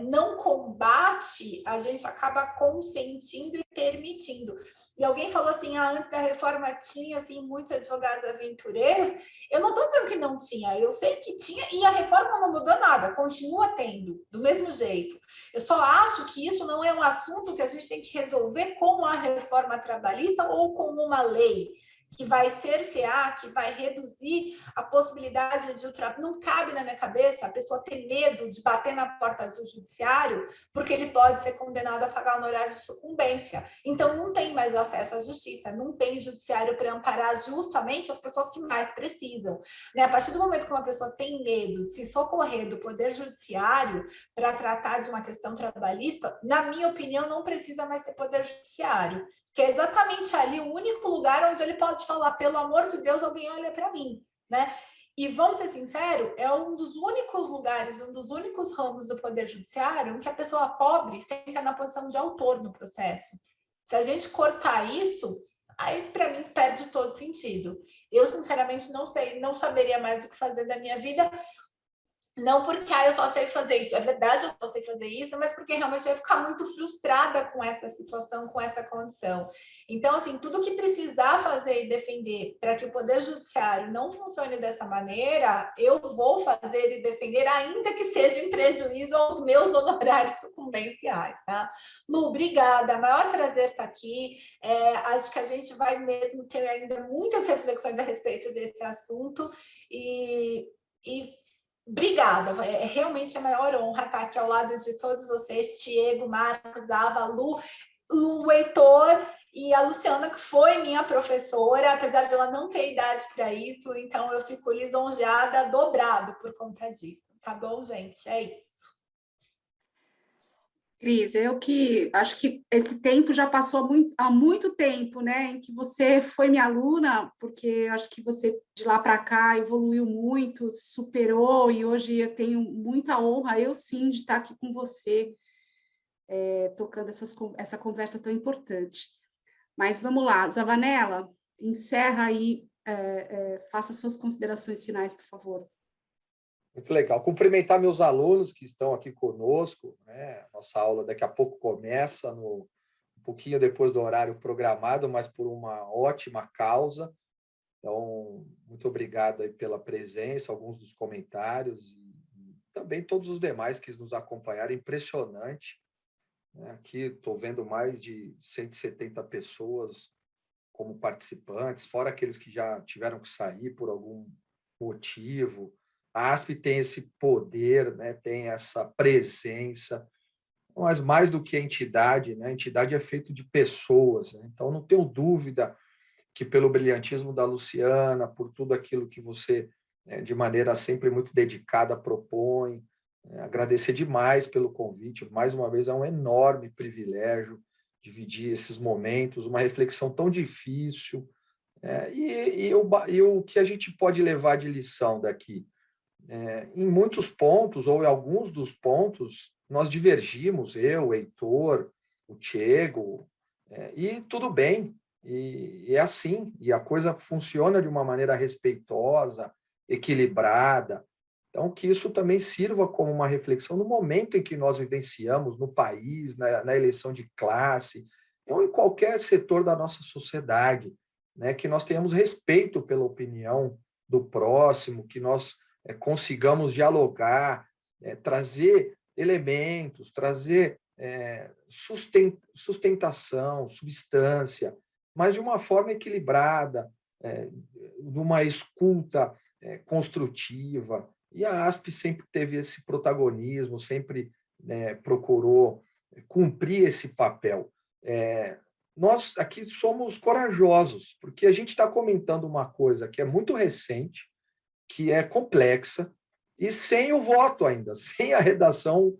não combate, a gente acaba consentindo e permitindo. E alguém falou assim, antes da reforma tinha assim, muitos advogados aventureiros. Eu não estou dizendo que não tinha, eu sei que tinha, e a reforma não mudou nada, continua tendo, do mesmo jeito. Eu só acho que isso não é um assunto que a gente tem que resolver com a reforma trabalhista ou com uma lei que vai cercear, que vai reduzir a possibilidade de não cabe na minha cabeça a pessoa ter medo de bater na porta do judiciário, porque ele pode ser condenado a pagar honorário de sucumbência. Então, não tem mais acesso à justiça, não tem judiciário para amparar justamente as pessoas que mais precisam. Né? A partir do momento que uma pessoa tem medo de se socorrer do poder judiciário para tratar de uma questão trabalhista, na minha opinião, não precisa mais ter poder judiciário, que é exatamente ali o único lugar onde ele pode falar, pelo amor de Deus, alguém olha para mim, né? E vamos ser sinceros, é um dos únicos lugares, um dos únicos ramos do Poder Judiciário em que a pessoa pobre senta na posição de autor no processo. Se a gente cortar isso, aí para mim perde todo sentido. Eu, sinceramente, não sei, não saberia mais o que fazer da minha vida. Não porque eu só sei fazer isso, é verdade, eu só sei fazer isso, mas porque realmente eu ia ficar muito frustrada com essa situação, com essa condição. Então, assim, tudo que precisar fazer e defender para que o Poder Judiciário não funcione dessa maneira, eu vou fazer e defender, ainda que seja em prejuízo aos meus honorários sucumbenciais, tá? Lu, obrigada, maior prazer estar aqui. Acho que a gente vai mesmo ter ainda muitas reflexões a respeito desse assunto e obrigada, é realmente a maior honra estar aqui ao lado de todos vocês, Tiago, Marcos, Ava, Lu, Heitor e a Luciana, que foi minha professora, apesar de ela não ter idade para isso, então eu fico lisonjeada, dobrado por conta disso. Tá bom, gente? É isso. Cris, eu que acho que esse tempo já passou há muito tempo, né, em que você foi minha aluna, porque acho que você de lá para cá evoluiu muito, superou, e hoje eu tenho muita honra, eu sim, de estar aqui com você, tocando essa conversa tão importante. Mas vamos lá, Zavanella, encerra aí, faça suas considerações finais, por favor. Muito legal. Cumprimentar meus alunos que estão aqui conosco, né? Nossa aula daqui a pouco começa, um pouquinho depois do horário programado, mas por uma ótima causa. Então, muito obrigado aí pela presença, alguns dos comentários e também todos os demais que nos acompanharam. Impressionante, né? Aqui estou vendo mais de 170 pessoas como participantes, fora aqueles que já tiveram que sair por algum motivo. A ASP tem esse poder, né? Tem essa presença, mas mais do que a entidade, né? A entidade é feita de pessoas, né? Então, não tenho dúvida que pelo brilhantismo da Luciana, por tudo aquilo que você, né, de maneira sempre muito dedicada, propõe, agradecer demais pelo convite. Mais uma vez, é um enorme privilégio dividir esses momentos, uma reflexão tão difícil. E o que a gente pode levar de lição daqui? Em muitos pontos, ou em alguns dos pontos, nós divergimos, eu, o Heitor, o Tiago, e tudo bem, e é assim, e a coisa funciona de uma maneira respeitosa, equilibrada. Então, que isso também sirva como uma reflexão no momento em que nós vivenciamos no país, na eleição de classe, ou em qualquer setor da nossa sociedade, né? Que nós tenhamos respeito pela opinião do próximo, que nós consigamos dialogar, trazer elementos, trazer sustentação, substância, mas de uma forma equilibrada, de uma escuta construtiva. E a ASP sempre teve esse protagonismo, sempre procurou cumprir esse papel. Nós aqui somos corajosos, porque a gente está comentando uma coisa que é muito recente, que é complexa, e sem o voto ainda, sem a redação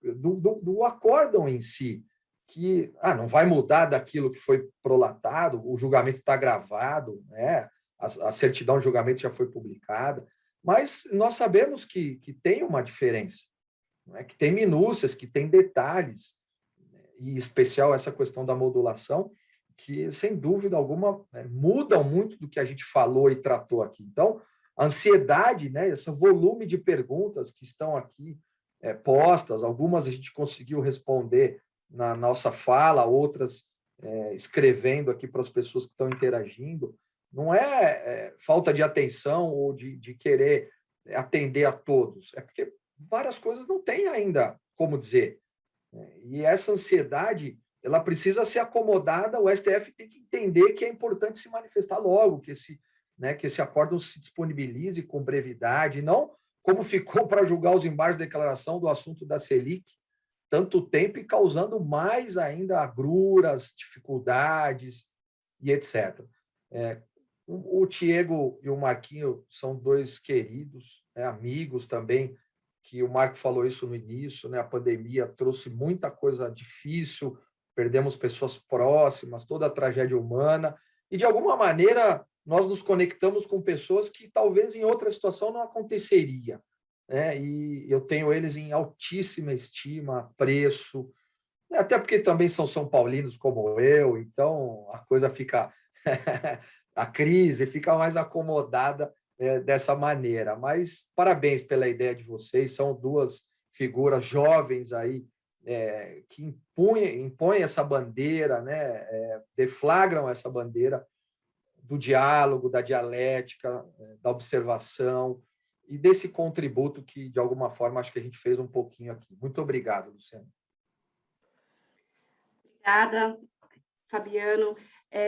do acórdão em si, que não vai mudar daquilo que foi prolatado, o julgamento está gravado, né? A certidão de julgamento já foi publicada, mas nós sabemos que tem uma diferença, né? Que tem minúcias, que tem detalhes, e em especial essa questão da modulação, que, sem dúvida alguma, mudam muito do que a gente falou e tratou aqui. Então, a ansiedade, né, esse volume de perguntas que estão aqui postas, algumas a gente conseguiu responder na nossa fala, outras escrevendo aqui para as pessoas que estão interagindo, não é falta de atenção ou de querer atender a todos, é porque várias coisas não tem ainda como dizer. E essa ansiedade, ela precisa ser acomodada, o STF tem que entender que é importante se manifestar logo, que esse acórdão se disponibilize com brevidade, não como ficou para julgar os embargos de declaração do assunto da Selic, tanto tempo e causando mais ainda agruras, dificuldades e etc. O Tiago e o Marquinho são dois queridos, amigos também, que o Marco falou isso no início, né? A pandemia trouxe muita coisa difícil, perdemos pessoas próximas, toda a tragédia humana, e de alguma maneira nós nos conectamos com pessoas que talvez em outra situação não aconteceria, né? E eu tenho eles em altíssima estima, apreço, até porque também são são paulinos como eu, então a coisa fica a crise fica mais acomodada dessa maneira. Mas parabéns pela ideia de vocês, são duas figuras jovens aí que impõem essa bandeira, né? Deflagram essa bandeira do diálogo, da dialética, da observação e desse contributo que, de alguma forma, acho que a gente fez um pouquinho aqui. Muito obrigado, Luciana. Obrigada, Fabiano.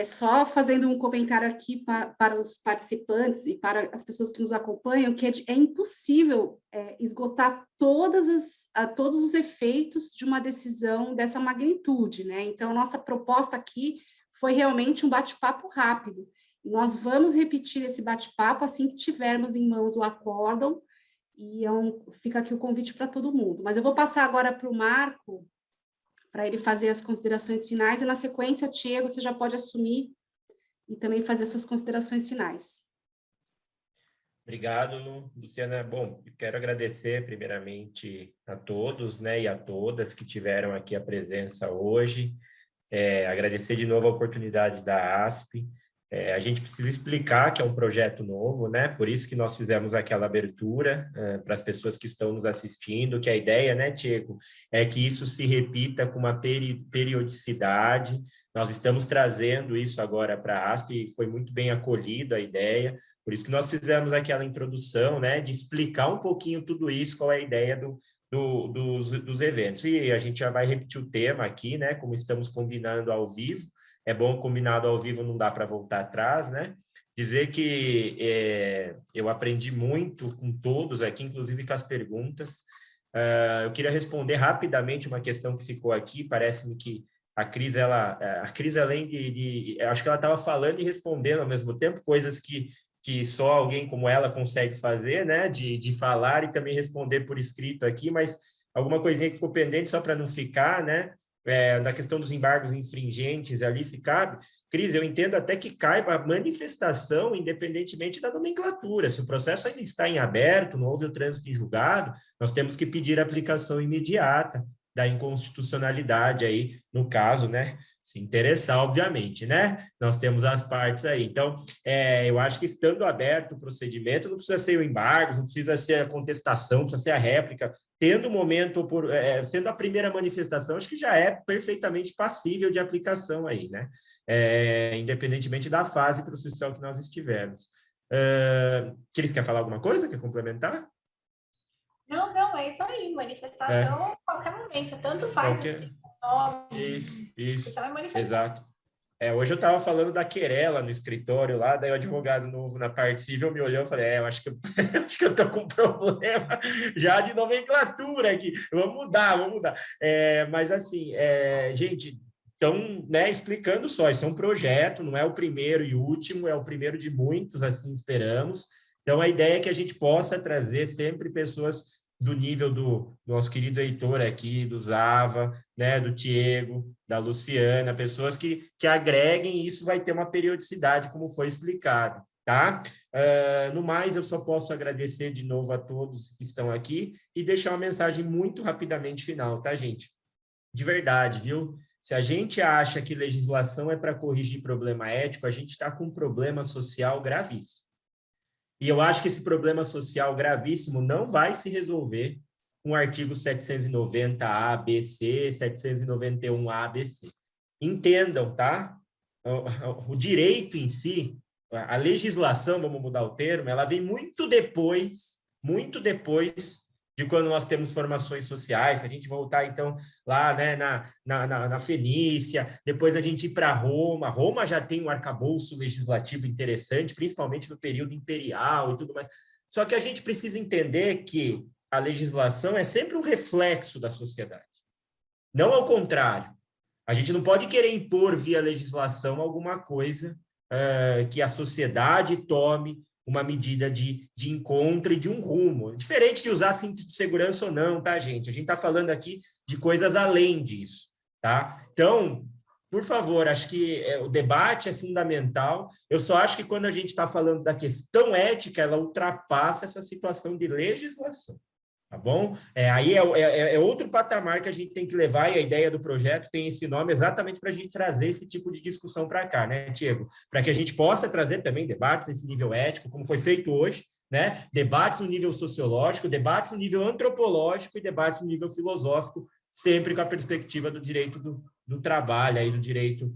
Só fazendo um comentário aqui para os participantes e para as pessoas que nos acompanham, que é impossível esgotar todos os efeitos de uma decisão dessa magnitude, né? Então, nossa proposta aqui foi realmente um bate-papo rápido. Nós vamos repetir esse bate-papo assim que tivermos em mãos o acórdão, e fica aqui o convite para todo mundo. Mas eu vou passar agora para o Marco, para ele fazer as considerações finais, e na sequência, Tiago, você já pode assumir e também fazer suas considerações finais. Obrigado, Luciana. Bom, eu quero agradecer primeiramente a todos, né, e a todas que tiveram aqui a presença hoje, agradecer de novo a oportunidade da ASP. A gente precisa explicar que é um projeto novo, né? Por isso que nós fizemos aquela abertura para as pessoas que estão nos assistindo, que a ideia, né, Tiago, é que isso se repita com uma periodicidade. Nós estamos trazendo isso agora para a ASP e foi muito bem acolhida a ideia. Por isso que nós fizemos aquela introdução, né, de explicar um pouquinho tudo isso, qual é a ideia dos eventos. E a gente já vai repetir o tema aqui, né, como estamos combinando ao vivo. É bom, combinado ao vivo, não dá para voltar atrás, né? Dizer que eu aprendi muito com todos aqui, inclusive com as perguntas. Eu queria responder rapidamente uma questão que ficou aqui. Parece-me que a Cris, além acho que ela estava falando e respondendo ao mesmo tempo, coisas que só alguém como ela consegue fazer, né? De falar e também responder por escrito aqui, mas alguma coisinha que ficou pendente só para não ficar, né? Na questão dos embargos infringentes, ali se cabe. Cris, eu entendo até que caiba a manifestação, independentemente da nomenclatura. Se o processo ainda está em aberto, não houve o trânsito em julgado, nós temos que pedir a aplicação imediata da inconstitucionalidade aí, no caso, né? Se interessar, obviamente, né? Nós temos as partes aí. Então, eu acho que estando aberto o procedimento, não precisa ser o embargo, não precisa ser a contestação, não precisa ser a réplica. Tendo o momento, sendo a primeira manifestação, acho que já é perfeitamente passível de aplicação aí, né? Independentemente da fase processual que nós estivermos. Cris, quer falar alguma coisa? Quer complementar? Não, é isso aí. Manifestação a qualquer momento. Tanto faz o tipo, nome. Isso. Exato. Hoje eu estava falando da querela no escritório lá, daí o advogado novo na parte civil me olhou e falei, eu acho que eu estou com um problema já de nomenclatura aqui, vamos mudar. Mas assim, gente, estão, né, explicando só, isso é um projeto, não é o primeiro e último, é o primeiro de muitos, assim esperamos. Então a ideia é que a gente possa trazer sempre pessoas do nível do nosso querido Heitor aqui, do Zava, né, do Tiago, da Luciana, pessoas que agreguem, e isso vai ter uma periodicidade, como foi explicado, tá? No mais, eu só posso agradecer de novo a todos que estão aqui e deixar uma mensagem muito rapidamente final, tá, gente? De verdade, viu? Se a gente acha que legislação é para corrigir problema ético, a gente está com um problema social gravíssimo. E eu acho que esse problema social gravíssimo não vai se resolver com o artigo 790A, BC, 791A, BC. Entendam, tá? O direito em si, a legislação, vamos mudar o termo, ela vem muito depois de quando nós temos formações sociais. Se a gente voltar, então, lá, né, na Fenícia, depois a gente ir para Roma. Roma já tem um arcabouço legislativo interessante, principalmente no período imperial e tudo mais. Só que a gente precisa entender que a legislação é sempre um reflexo da sociedade, não ao contrário. A gente não pode querer impor via legislação alguma coisa que a sociedade tome uma medida de encontro e de um rumo. Diferente de usar cinto de segurança ou não, tá, gente? A gente está falando aqui de coisas além disso, tá? Então, por favor, acho que o debate é fundamental. Eu só acho que quando a gente está falando da questão ética, ela ultrapassa essa situação de legislação. tá bom? Aí é outro patamar que a gente tem que levar, e a ideia do projeto tem esse nome exatamente para a gente trazer esse tipo de discussão para cá, né, Diego? Para que a gente possa trazer também debates nesse nível ético, como foi feito hoje, né? Debates no nível sociológico, debates no nível antropológico e debates no nível filosófico, sempre com a perspectiva do direito do trabalho, aí do direito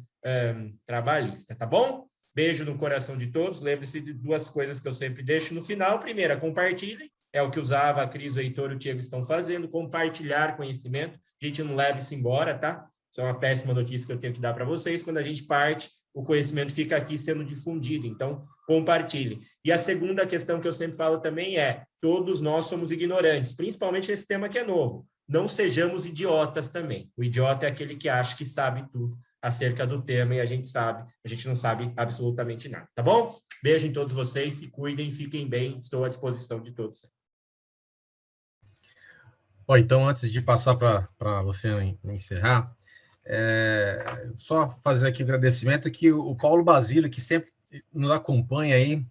trabalhista, tá bom? Beijo no coração de todos. Lembre-se de duas coisas que eu sempre deixo no final. Primeira, compartilhem. É o que usava a Cris, o Heitor e o Diego estão fazendo. Compartilhar conhecimento. A gente não leva isso embora, tá? Isso é uma péssima notícia que eu tenho que dar para vocês. Quando a gente parte, o conhecimento fica aqui sendo difundido. Então, compartilhe. E a segunda questão que eu sempre falo também é: todos nós somos ignorantes, principalmente nesse tema que é novo. Não sejamos idiotas também. O idiota é aquele que acha que sabe tudo acerca do tema e a gente não sabe absolutamente nada, tá bom? Beijo em todos vocês, se cuidem, fiquem bem, estou à disposição de todos. Bom, então, antes de passar para você encerrar, só fazer aqui o agradecimento que o Paulo Basílio, que sempre nos acompanha aí,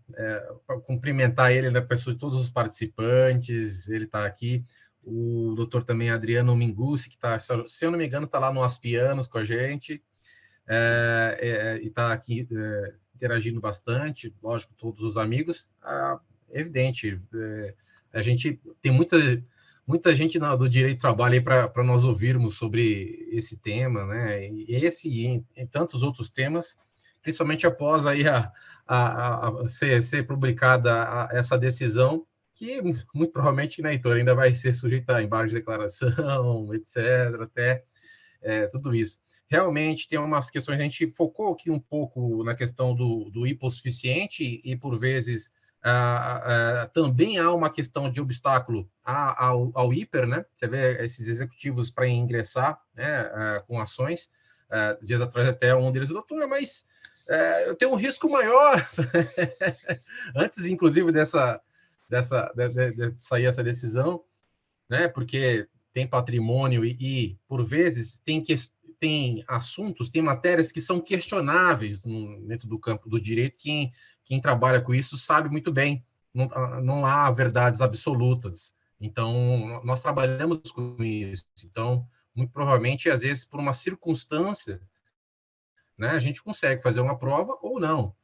para cumprimentar ele, né, pessoa de todos os participantes, ele está aqui, o doutor também Adriano Mingucci, que está, se eu não me engano, está lá no Aspianos com a gente, e está aqui interagindo bastante, lógico, todos os amigos. Evidente, a gente tem muita gente do direito do trabalho aí para nós ouvirmos sobre esse tema, né? E esse e em tantos outros temas, principalmente após aí ser publicada essa decisão, que muito provavelmente, né, Heitor, ainda vai ser sujeita a embargo de declaração, etc., até tudo isso. Realmente tem umas questões, a gente focou aqui um pouco na questão do hipossuficiente e, por vezes, também há uma questão de obstáculo ao hiper, né? Você vê esses executivos para ingressar, né, com ações, dias atrás até um deles, doutora, mas eu tenho um risco maior, antes, inclusive, de sair essa decisão, né? Porque tem patrimônio e por vezes, tem assuntos, tem matérias que são questionáveis dentro do campo do direito. Quem trabalha com isso sabe muito bem. Não há verdades absolutas. Então, nós trabalhamos com isso. Então, muito provavelmente, às vezes, por uma circunstância, né, a gente consegue fazer uma prova ou não.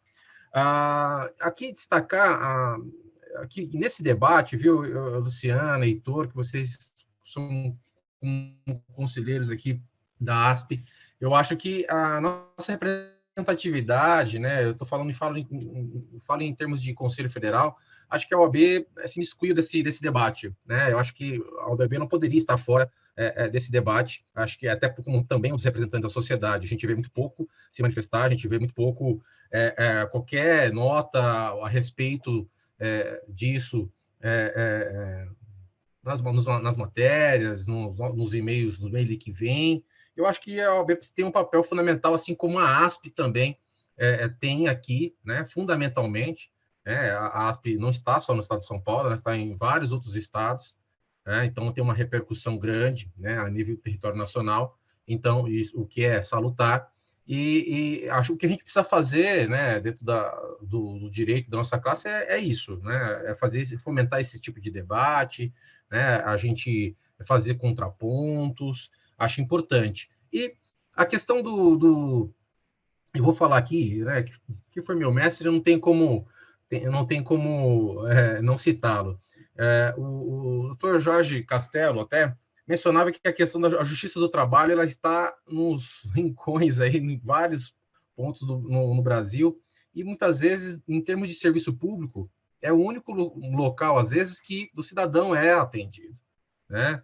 Aqui destacar, aqui nesse debate, viu, Luciana, Heitor, que vocês são conselheiros aqui da ASP, eu acho que a nossa representatividade, né, eu falo em termos de Conselho Federal, acho que a OAB se miscuiu desse debate, né? Eu acho que a OAB não poderia estar fora desse debate, acho que até como também os representantes da sociedade, a gente vê muito pouco se manifestar, a gente vê muito pouco qualquer nota a respeito disso nas matérias, nos e-mails, no e-mail que vem. Eu acho que a OAB tem um papel fundamental, assim como a ASP também tem aqui, né, fundamentalmente. A ASP não está só no estado de São Paulo, ela está em vários outros estados, então tem uma repercussão grande, né, a nível do território nacional, então isso, o que é salutar, e acho que o que a gente precisa fazer, né, dentro do direito da nossa classe é isso, né, fomentar esse tipo de debate, né, a gente fazer contrapontos, acho importante. E a questão eu vou falar aqui, né, que foi meu mestre, não tem como não citá-lo. O doutor Jorge Castelo até mencionava que a questão da justiça do trabalho ela está nos rincões aí, em vários pontos no Brasil, e muitas vezes, em termos de serviço público, é o único local, às vezes, que o cidadão é atendido, né?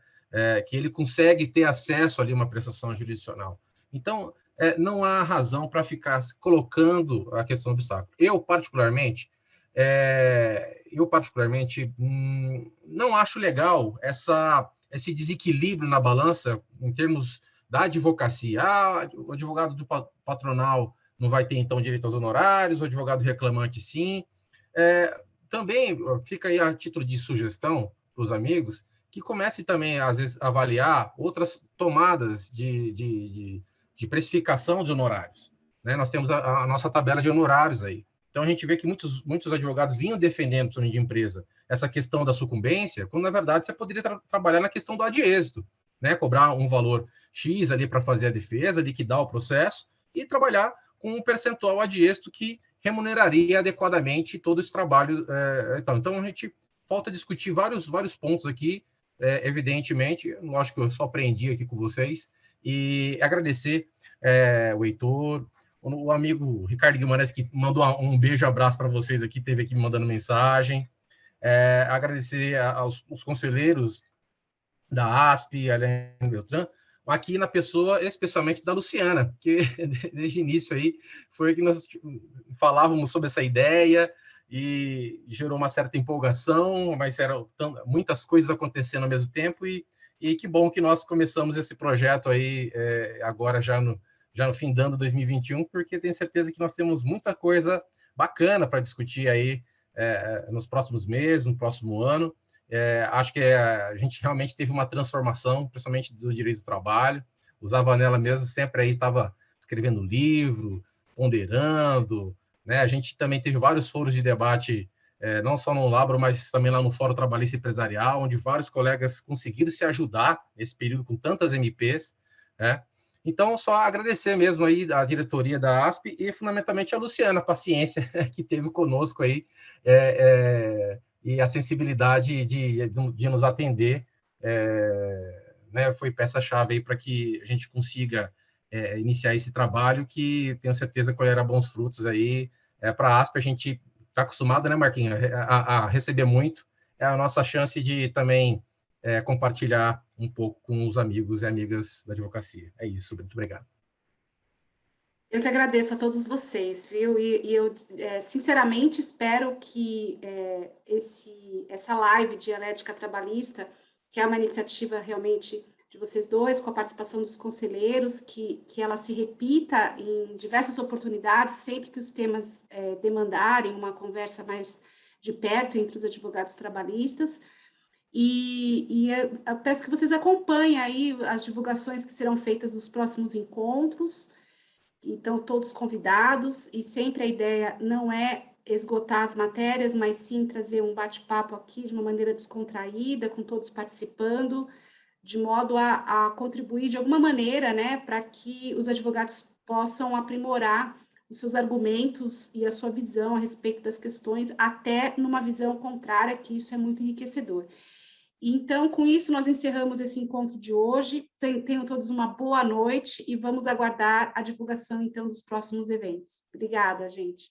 Que ele consegue ter acesso ali a uma prestação jurisdicional. Então, não há razão para ficar colocando a questão do obstáculo. Eu, particularmente, não acho legal esse desequilíbrio na balança em termos da advocacia. O advogado do patronal não vai ter, então, direito aos honorários, o advogado reclamante, sim. Também fica aí a título de sugestão para os amigos, que comece também, às vezes, a avaliar outras tomadas de precificação de honorários, né? Nós temos a nossa tabela de honorários aí. Então, a gente vê que muitos advogados vinham defendendo, principalmente de empresa, essa questão da sucumbência, quando na verdade você poderia trabalhar na questão do ad êxito, né? Cobrar um valor X ali para fazer a defesa, liquidar o processo e trabalhar com um percentual ad êxito que remuneraria adequadamente todo esse trabalho. Então, a gente falta discutir vários pontos aqui, evidentemente, lógico que eu só aprendi aqui com vocês, e agradecer o Heitor, o amigo Ricardo Guimarães, que mandou um beijo, abraço para vocês aqui, teve aqui me mandando mensagem, agradecer aos conselheiros da ASP, Alain Beltrán, aqui na pessoa especialmente da Luciana, que desde o início aí foi que nós falávamos sobre essa ideia e gerou uma certa empolgação, mas eram muitas coisas acontecendo ao mesmo tempo e que bom que nós começamos esse projeto aí agora já no fim do ano 2021, porque tenho certeza que nós temos muita coisa bacana para discutir aí nos próximos meses, no próximo ano. Acho que a gente realmente teve uma transformação, principalmente do direito do trabalho. O Zavanella mesmo sempre aí estava escrevendo livro, ponderando, né? A gente também teve vários foros de debate, não só no Labro, mas também lá no Fórum Trabalhista Empresarial, onde vários colegas conseguiram se ajudar nesse período com tantas MPs, né? Então, só agradecer mesmo aí a diretoria da ASP e, fundamentalmente, a Luciana, a paciência que teve conosco aí, e a sensibilidade de nos atender, né, foi peça-chave aí para que a gente consiga iniciar esse trabalho, que tenho certeza colherá bons frutos aí. Para a ASP, a gente está acostumado, né, Marquinhos, a receber muito, é a nossa chance de também compartilhar um pouco com os amigos e amigas da advocacia. É isso, muito obrigado. Eu que agradeço a todos vocês, viu? E eu, sinceramente, espero que essa live de dialética trabalhista, que é uma iniciativa realmente de vocês dois, com a participação dos conselheiros, que ela se repita em diversas oportunidades, sempre que os temas demandarem uma conversa mais de perto entre os advogados trabalhistas. E eu peço que vocês acompanhem aí as divulgações que serão feitas nos próximos encontros. Então, todos convidados, e sempre a ideia não é esgotar as matérias, mas sim trazer um bate-papo aqui de uma maneira descontraída, com todos participando, de modo a contribuir de alguma maneira, né, para que os advogados possam aprimorar os seus argumentos e a sua visão a respeito das questões, até numa visão contrária, que isso é muito enriquecedor. Então, com isso, nós encerramos esse encontro de hoje. Tenham todos uma boa noite e vamos aguardar a divulgação, então, dos próximos eventos. Obrigada, gente.